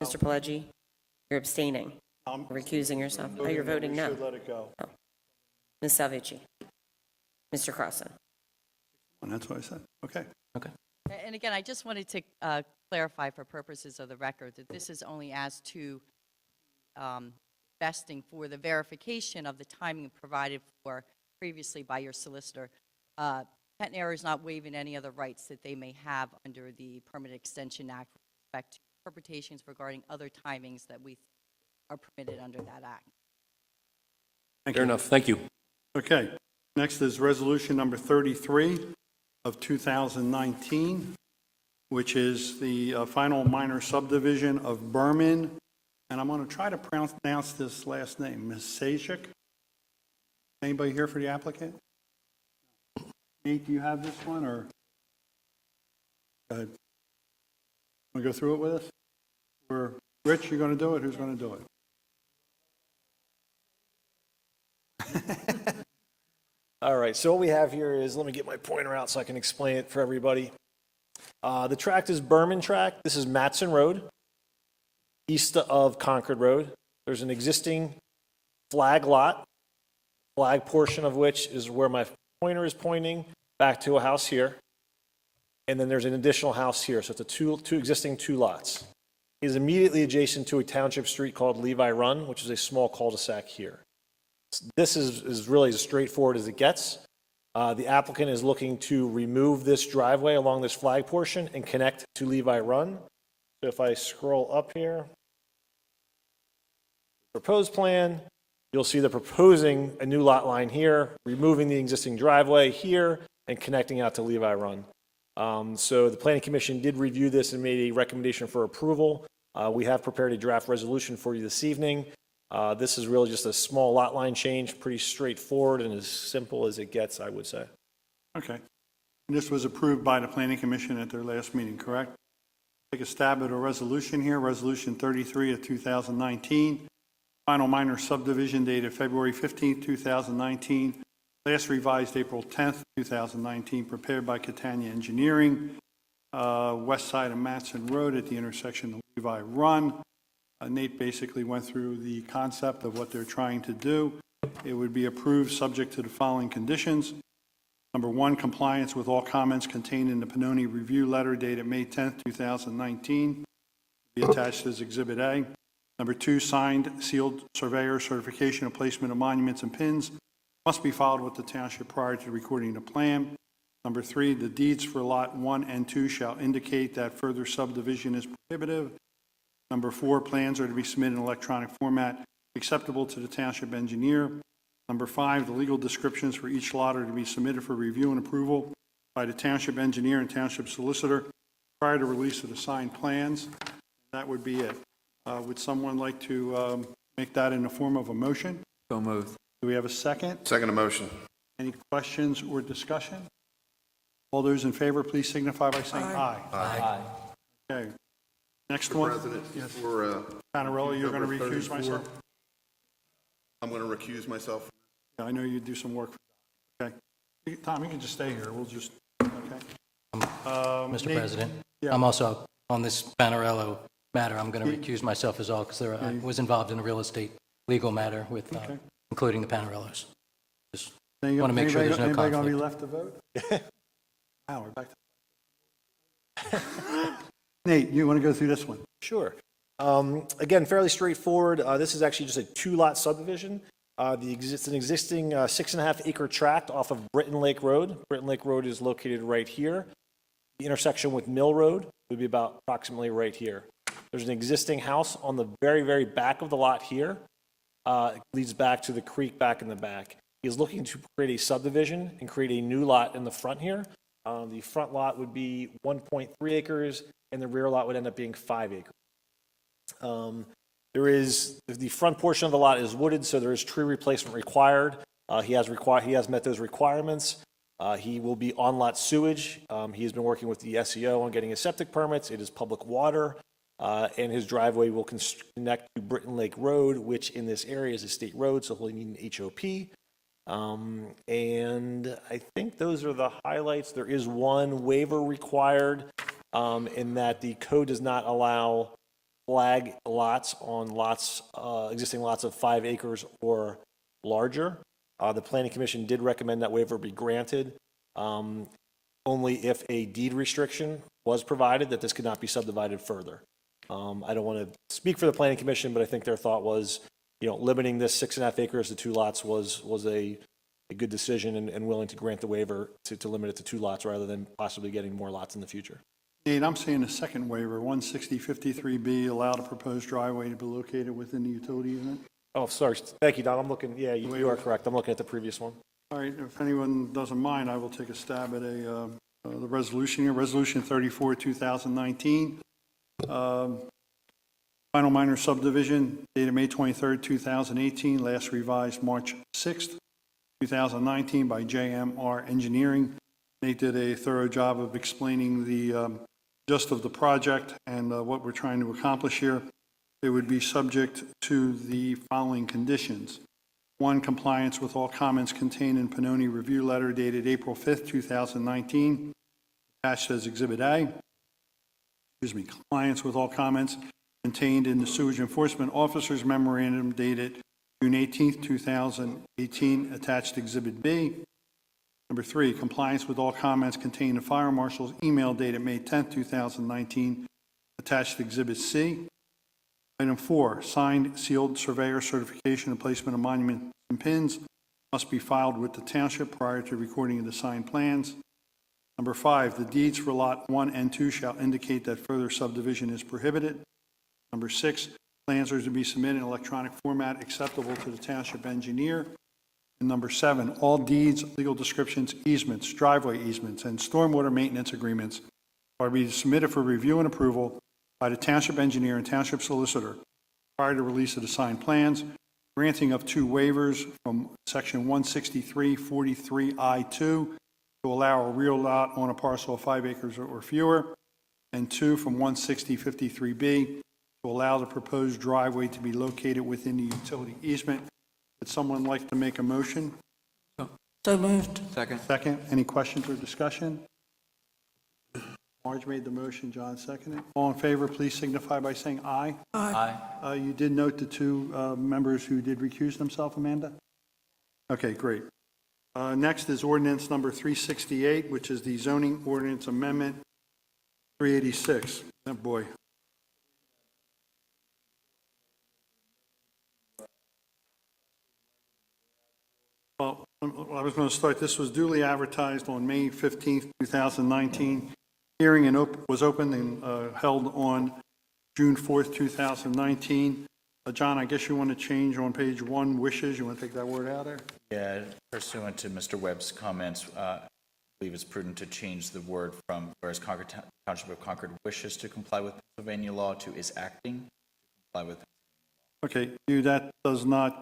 Mr. Pileggi? You're abstaining, recusing yourself. Oh, you're voting no. Should let it go. Ms. Salvucci? Mr. Crossan? And that's what I said. Okay. Okay. And again, I just wanted to clarify for purposes of the record that this is only as to vesting for the verification of the timing provided for previously by your solicitor. Pentanaro is not waiving any other rights that they may have under the Permit Extension Act with respect to interpretations regarding other timings that we are permitted under that act. Fair enough. Thank you. Okay. Next is resolution number 33 of 2019, which is the final minor subdivision of Berman. And I'm going to try to pronounce this last name, Ms. Sajik. Anybody here for the applicant? Nate, do you have this one, or? Go ahead. Want to go through it with us? Or Rich, you're going to do it? Who's going to do it? All right, so what we have here is, let me get my pointer out so I can explain it for everybody. The tract is Berman Tract. This is Matson Road, east of Concord Road. There's an existing flag lot, flag portion of which is where my pointer is pointing back to a house here. And then there's an additional house here, so it's a two existing two lots. It is immediately adjacent to a township street called Levi Run, which is a small cul-de-sac here. This is really as straightforward as it gets. The applicant is looking to remove this driveway along this flag portion and connect to Levi Run. So if I scroll up here, proposed plan, you'll see they're proposing a new lot line here, removing the existing driveway here, and connecting out to Levi Run. So the Planning Commission did review this and made a recommendation for approval. We have prepared a draft resolution for you this evening. This is really just a small lot line change, pretty straightforward and as simple as it gets, I would say. Okay. And this was approved by the Planning Commission at their last meeting, correct? Take a stab at a resolution here, Resolution 33 of 2019. Final minor subdivision dated February 15th, 2019. Last revised April 10th, 2019, prepared by Catania Engineering, west side of Matson Road at the intersection of Levi Run. Nate basically went through the concept of what they're trying to do. It would be approved subject to the following conditions. Number one, compliance with all comments contained in the Pannoni Review Letter dated May 10th, 2019, be attached as Exhibit A. Number two, signed, sealed surveyor certification of placement of monuments and pins must be filed with the township prior to recording the plan. Number three, the deeds for Lot 1 and 2 shall indicate that further subdivision is prohibitive. Number four, plans are to be submitted in electronic format acceptable to the township engineer. Number five, the legal descriptions for each lot are to be submitted for review and approval by the township engineer and township solicitor prior to release of the signed plans. That would be it. Would someone like to make that in the form of a motion? So moved. Do we have a second? Second motion. Any questions or discussion? All those in favor, please signify by saying aye. Aye. Okay. Next Mr. one. President, Yes. for, Panarello, you're going to number recuse 34, myself? I'm going to recuse myself. Yeah, I know you do some work. Okay. Tom, you can just stay here. We'll just, okay. Mr. Nate? President, Yeah. I'm also, on this Panarello matter, I'm going to recuse myself as well because I was involved in a real estate legal matter with, Okay. including the Panarellos. Just Anybody- want to make sure there's no Anybody going to be conflict. left to vote? Wow, we're back to... Nate, you want to go through this one? Sure. Again, fairly straightforward. This is actually just a two-lot subdivision. It's an existing 6.5-acre tract off of Britton Lake Road. Britton Lake Road is located right here. The intersection with Mill Road would be about approximately right here. There's an existing house on the very, very back of the lot here. It leads back to the creek back in the back. He is looking to create a subdivision and create a new lot in the front here. The front lot would be 1.3 acres, and the rear lot would end up being 5 acres. The front portion of the lot is wooded, so there is tree replacement required. He has met those requirements. He will be on lot sewage. He has been working with the SEO on getting his septic permits. It is public water, and his driveway will connect to Britton Lake Road, which in this area is a state road, so he'll need an HOP. And I think those are the highlights. There is one waiver required, in that the code does not allow flag lots on existing lots of 5 acres or larger. The Planning Commission did recommend that waiver be granted, only if a deed restriction was provided that this could not be subdivided further. I don't want to speak for the Planning Commission, but I think their thought was, limiting this 6.5 acres to 2 lots was a good decision, and willing to grant the waiver to limit it to 2 lots rather than possibly getting more lots in the future. Nate, I'm seeing a second waiver, 16053B, allow the proposed driveway to be located within the utility easement. Oh, sorry. Thank you, Don. I'm looking, yeah, you are correct. I'm looking at the previous one. All right, if anyone doesn't mind, I will take a stab at the resolution here. Resolution 34, 2019. Final minor subdivision dated May 23rd, 2018, last revised March 6th, 2019 by JMR Engineering. Nate did a thorough job of explaining the gist of the project and what we're trying to accomplish here. It would be subject to the following conditions. One, compliance with all comments contained in Pannoni Review Letter dated April 5th, 2019, attached as Exhibit A. Compliance with all comments contained in the Sewage Enforcement Officer's Memorandum dated June 18th, 2018, attached Exhibit B. Number three, compliance with all comments contained in the Fire Marshal's email dated May 10th, 2019, attached Exhibit C. Item 4, signed, sealed surveyor certification and placement of monuments and pins must be filed with the township prior to recording of the signed plans. Number 5, the deeds for Lot 1 and 2 shall indicate that further subdivision is prohibited. Number 6, plans are to be submitted in electronic format acceptable to the township engineer. And number 7, all deeds, legal descriptions, easements, driveway easements, and stormwater maintenance agreements are to be submitted for review and approval by the township engineer and township solicitor prior to release of the signed plans, granting of 2 waivers from section 16343I2 to allow a rear lot on a parcel of 5 acres or fewer, and 2 from 16053B to allow the proposed driveway to be located within the utility easement. Would someone like to make a motion? So moved. Second. Second. Any questions or discussion? Marge made the motion, John seconded. All in favor, please signify by saying aye. Aye. You did note the two members who did recuse themselves, Amanda? Okay, great. Next is ordinance number 368, which is the zoning ordinance amendment 386. Oh, boy. Well, I was going to start. This was duly advertised on May 15th, 2019. Hearing was opened and held on June 4th, 2019. John, I guess you want to change on page 1, wishes. You want to take that word out there? Yeah, pursuant to Mr. Webb's comments, I believe it's prudent to change the word from, whereas Concord Township of Concord wishes to comply with Pennsylvania law, to is acting to comply with. Okay, that's not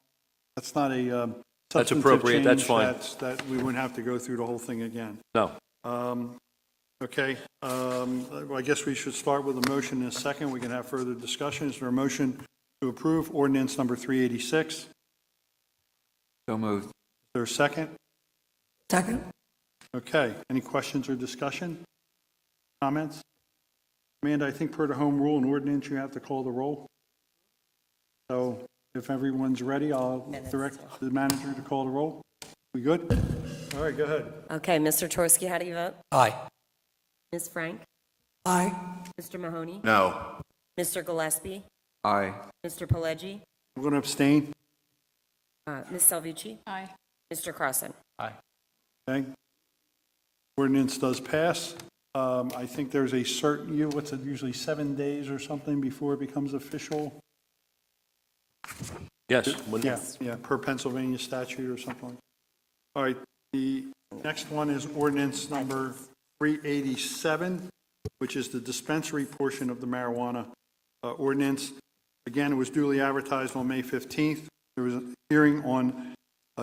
a That's substantive appropriate, that's change. fine. That we wouldn't have to go through the whole thing again. No. Okay, well, I guess we should start with a motion in a second. We can have further discussion. Is there a motion to approve ordinance number 386? So moved. Is there a second? Second. Okay, any questions or discussion? Comments? Amanda, I think per the home rule and ordinance, you have to call the roll. So if everyone's ready, I'll direct the manager to call the roll. We good? All right, go ahead. Okay, Mr. Torski, how do you vote? Aye. Ms. Frank? Aye. Mr. Mahoney? No. Mr. Gillespie? Aye. Mr. Pileggi? I'm going to abstain. Ms. Salvucci? Aye. Mr. Crossen? Aye. Okay. Ordinance does pass. I think there's a certain, what's it, usually 7 days or something before it becomes official? Yes. Yeah, per Pennsylvania statute or something like that. All right, the next one is ordinance number 387, which is the dispensary portion of the marijuana ordinance. Again, it was duly advertised on May 15th. There was a hearing on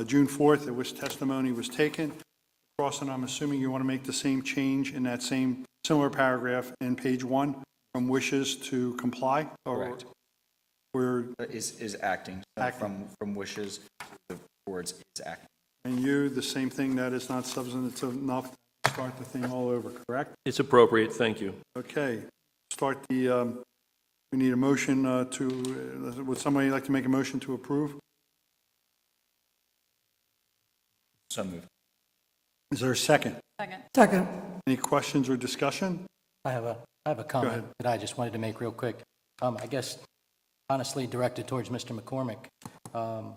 June 4th, at which testimony was taken. Crossan, I'm assuming you want to make the same change in that same similar paragraph in page 1, from wishes to comply? Correct. Or Is acting. So Acting. From wishes, the words is acting. and you, the same thing, that is not substantive enough to start the thing all over, correct? It's appropriate, thank you. Okay, start the, we need a motion would somebody like to make a motion to approve? So moved. Is there a second? Second. Any questions or discussion? I have a ahead. comment that I just wanted to make real quick. I guess honestly directed towards Mr. McCormick. I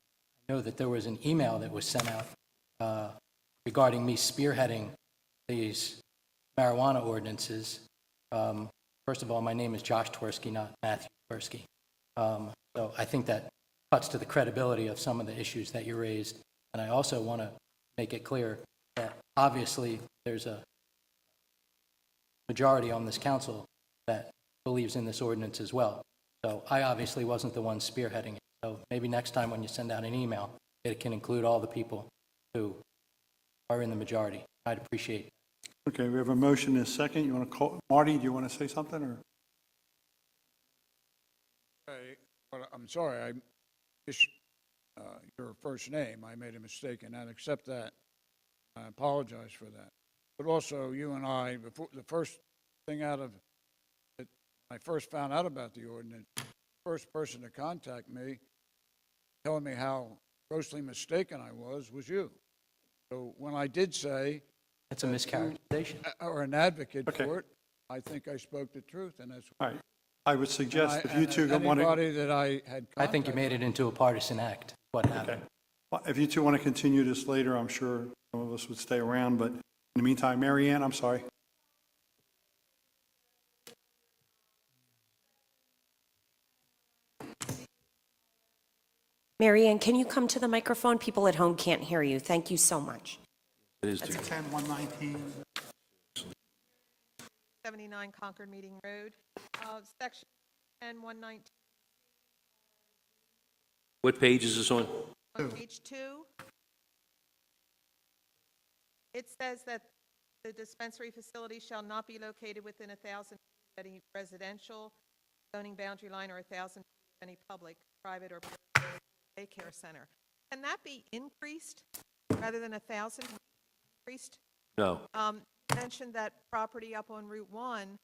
know that there was an email that was sent out regarding me spearheading these marijuana ordinances. First of all, my name is Josh Twersky, not Matthew Twersky. So I think that cuts to the credibility of some of the issues that you raised. And I also want to make it clear that obviously there's a majority on this council that believes in this ordinance as well. So I obviously wasn't the one spearheading it. So maybe next time when you send out an email, it can include all the people who are in the majority. I'd appreciate it. Okay, we have a motion and a second. You want to call, Marty, do you want to say something, or? I'm sorry, I missed your first name. I made a mistake in that. Accept that. I apologize for that. But also, you and I, before the first thing out of it, I first found out about the ordinance, the first person to contact me, telling me how grossly mistaken I was you. So when I did say That's a mischaracterization. or an advocate Okay. for it, I think I spoke the truth, and that's All right, I would suggest if you two want to, anybody that I had I think you made it into a partisan act, what happened. if you two want to continue this later, I'm sure some of us would stay around, but in the meantime, Mary Ann, I'm sorry. Mary Ann, can you come to the microphone? People at home can't hear you. Thank you so much. It is. 10-119. 79 Concord Meeting Road, section 10-119, What page is this on? on page 2. It says that the dispensary facility shall not be located within 1,000 feet of any residential zoning boundary line or 1,000 feet of any public, private, or daycare center. Can that be increased rather than 1,000 increased? No. mentioned that property up on Route 1,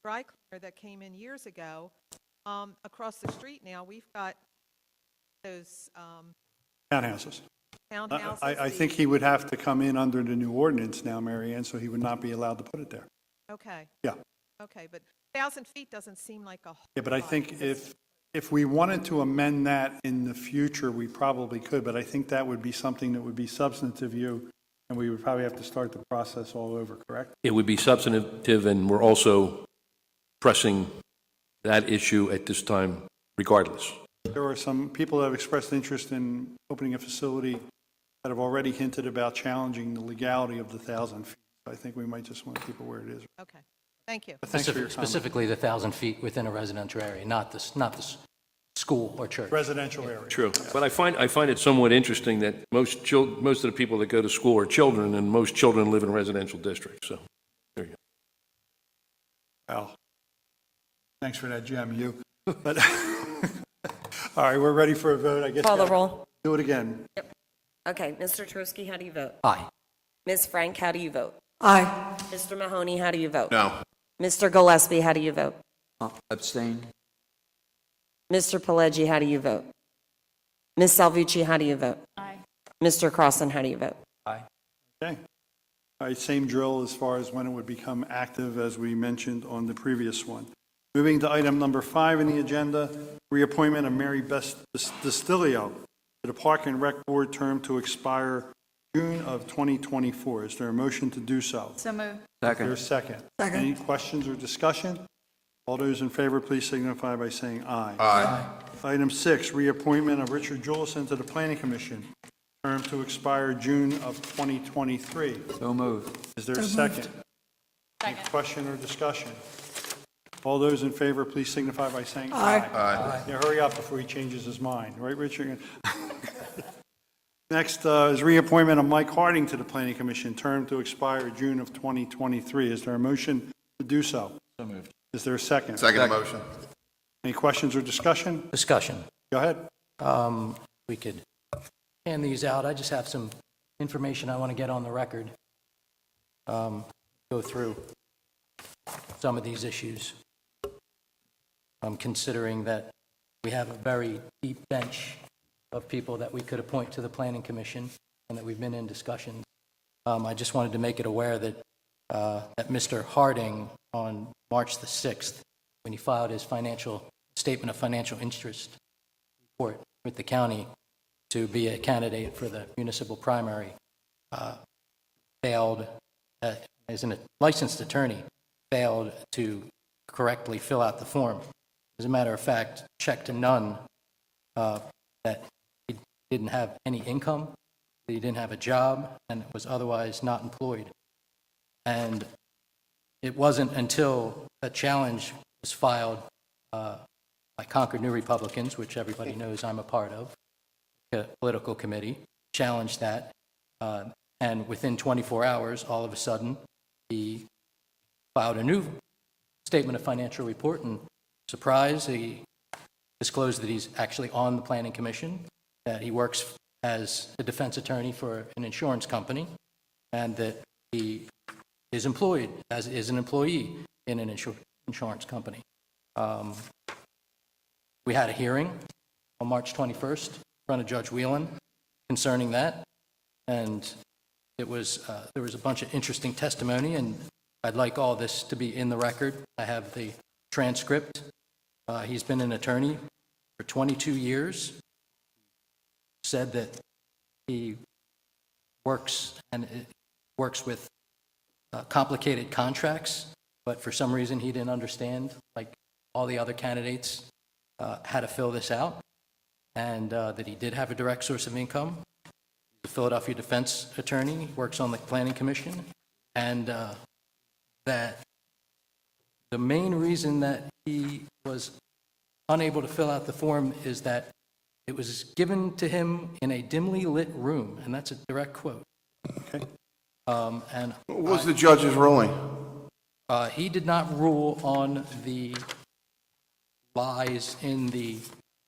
dry cleaner that came in years ago. Across the street now, we've got those Townhouses. townhouses. I think he would have to come in under the new ordinance now, Mary Ann, so he would not be allowed to put it there. Okay, Yeah. okay, but 1,000 feet doesn't seem like a whole Yeah, but I lot, think because if we wanted to amend that in the future, we probably could, but I think that would be something that would be substantive, and we would probably have to start the process all over, correct? It would be substantive, and we're also pressing that issue at this time regardless. There are some people that have expressed interest in opening a facility that have already hinted about challenging the legality of the 1,000 feet. I think we might just want to keep it where it is. Okay, thank you. But thanks for your comment. Specifically the 1,000 feet within a residential area, not the school or church. Residential area. True. But I find it somewhat interesting that most of the people that go to school are children, and most children live in residential districts, so there you go. Well, thanks for that, Jim, you. But, all right, we're ready for a vote, I guess. Call the roll. Do it again. Okay, Mr. Trusky, how do you vote? Aye. Ms. Frank, how do you vote? Aye. Mr. Mahoney, how do you vote? No. Mr. Gillespie, how do you vote? Abstain? Mr. Pileggi, how do you vote? Ms. Salvucci, how do you vote? Aye. Mr. Crossan, how do you vote? Okay. All right, same drill as far as when it would become active as we mentioned on the previous one. Moving to item number 5 in the agenda, reappointment of Mary Beth Distilio to the Park and Rec Board, term to expire June of 2024. Is there a motion to do so? So moved. Is there a second? Any questions or discussion? All those in favor, please signify by saying aye. Aye. Item 6, reappointment of Richard Jewison to the Planning Commission, term to expire June of 2023. So moved. Is there a second? Any question or discussion? All those in favor, please signify by saying aye. Aye. Yeah, hurry up before he changes his mind, right, Richard? Next is reappointment of Mike Harding to the Planning Commission, term to expire June of 2023. Is there a motion to do so? So moved. Is there a second? Second motion. Any questions or discussion? Discussion. Go ahead. We could hand these out. I just have some information I want to get on the record. Go through some of these issues. I'm considering that we have a very deep bench of people that we could appoint to the Planning Commission and that we've been in discussions. I just wanted to make it aware that Mr. Harding, on March the 6th, when he filed his statement of financial interest report with the county to be a candidate for the municipal primary, failed, as a licensed attorney, failed to correctly fill out the form. As a matter of fact, checked to none that he didn't have any income, that he didn't have a job, and was otherwise not employed. And it wasn't until a challenge was filed by Concord New Republicans, which everybody knows I'm a part of, a political committee, challenged that, and within 24 hours, all of a sudden, he filed a new statement of financial report, and surprise, he disclosed that he's actually on the Planning Commission, that he works as a defense attorney for an insurance company, and that he is employed as is an employee in an insurance company. We had a hearing on March 21st in front of Judge Whelan concerning that, and there was a bunch of interesting testimony, and I'd like all this to be in the record. I have the transcript. He's been an attorney for 22 years, said that he works with complicated contracts, but for some reason he didn't understand, like all the other candidates, how to fill this out, and that he did have a direct source of income. The Philadelphia defense attorney, works on the Planning Commission, and that the main reason that he was unable to fill out the form is that it was given to him in a dimly lit room, and that's a direct quote. Okay. What was the judge's ruling? He did not rule on the lies in the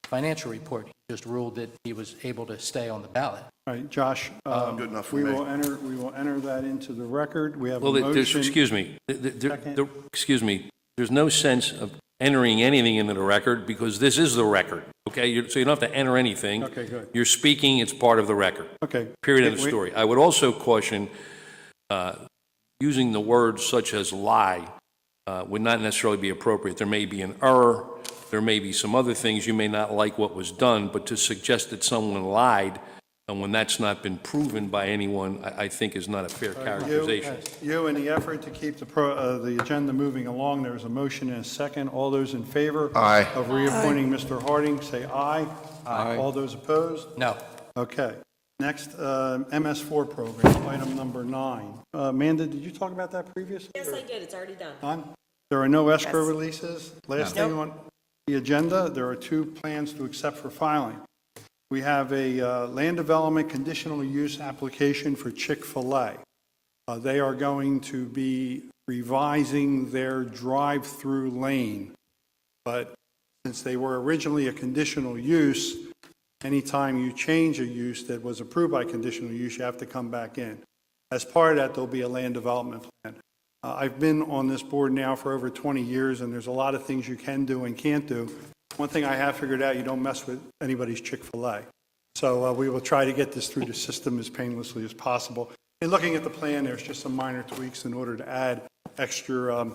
financial report. He just ruled that he was able to stay on the ballot. All right, Josh, Good enough for we me. will enter that into the record. We have a Well, there's, motion. excuse me, excuse me, there's no sense of entering anything into the record because this is the record, okay? So you don't have to enter anything. Okay, good. You're speaking, it's part of the record. Okay. Period, end of Wait, story. I would also caution, using the words such as lie would not necessarily be appropriate. There may be an error, there may be some other things, you may not like what was done, but to suggest that someone lied, and when that's not been proven by anyone, I think is not a fair characterization. You, in the effort to keep the agenda moving along, there's a motion and a second. All those in favor Aye. of reappointing Mr. Harding, say aye. Aye. All those opposed? No. Okay. Next, MS4 program, item number 9. Amanda, did you talk about that previously? Yes, I did. It's already done. Done? There are no escrow Yes. releases. Last thing on the agenda, there are 2 plans to accept for filing. We have a land development conditional use application for Chick-fil-A. They are going to be revising their drive-through lane, but since they were originally a conditional use, anytime you change a use that was approved by conditional use, you have to come back in. As part of that, there'll be a land development plan. I've been on this board now for over 20 years, and there's a lot of things you can do and can't do. One thing I have figured out, you don't mess with anybody's Chick-fil-A. So we will try to get this through the system as painlessly as possible. In looking at the plan, there's just some minor tweaks in order to add extra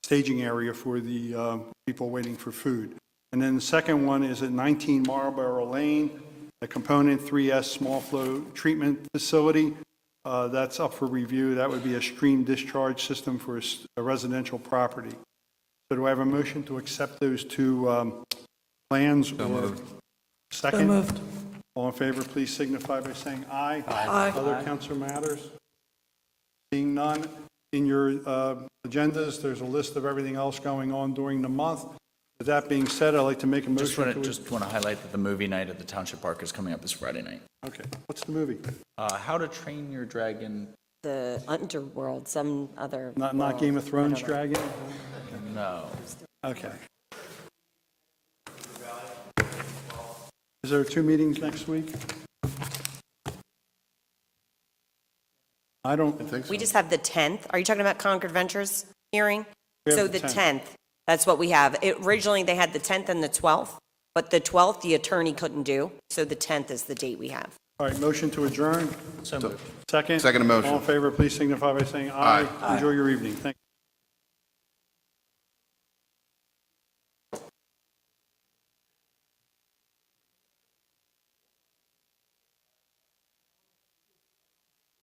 staging area for the people waiting for food. And then the second one is at 19 Marlborough Lane, a component 3S small flow treatment facility. That's up for review. That would be a stream discharge system for a residential property. So do I have a motion to accept those 2 plans? So moved. Second? So moved. All in favor, please signify by saying aye. Aye. Other council matters? Seeing none, in your agendas, there's a list of everything else going on during the month. With that being said, I'd like to make a motion to... Just want to highlight that the movie night at the Township Park is coming up this Friday night. Okay, what's the movie? How to Train Your Dragon. The underworld, some other. Not world. Game of Thrones I don't know. Dragon? No. Okay. Is there 2 meetings next week? I don't think so. We just have the 10th. Are you talking about Concord Ventures hearing? We have So the the 10th. 10th, that's what we have. Originally, they had the 10th and the 12th, but the 12th, the attorney couldn't do, so the 10th is the date we have. All right, motion to adjourn. So moved. Second? Second motion. All in favor, please signify by saying aye. Enjoy your evening. Thank you.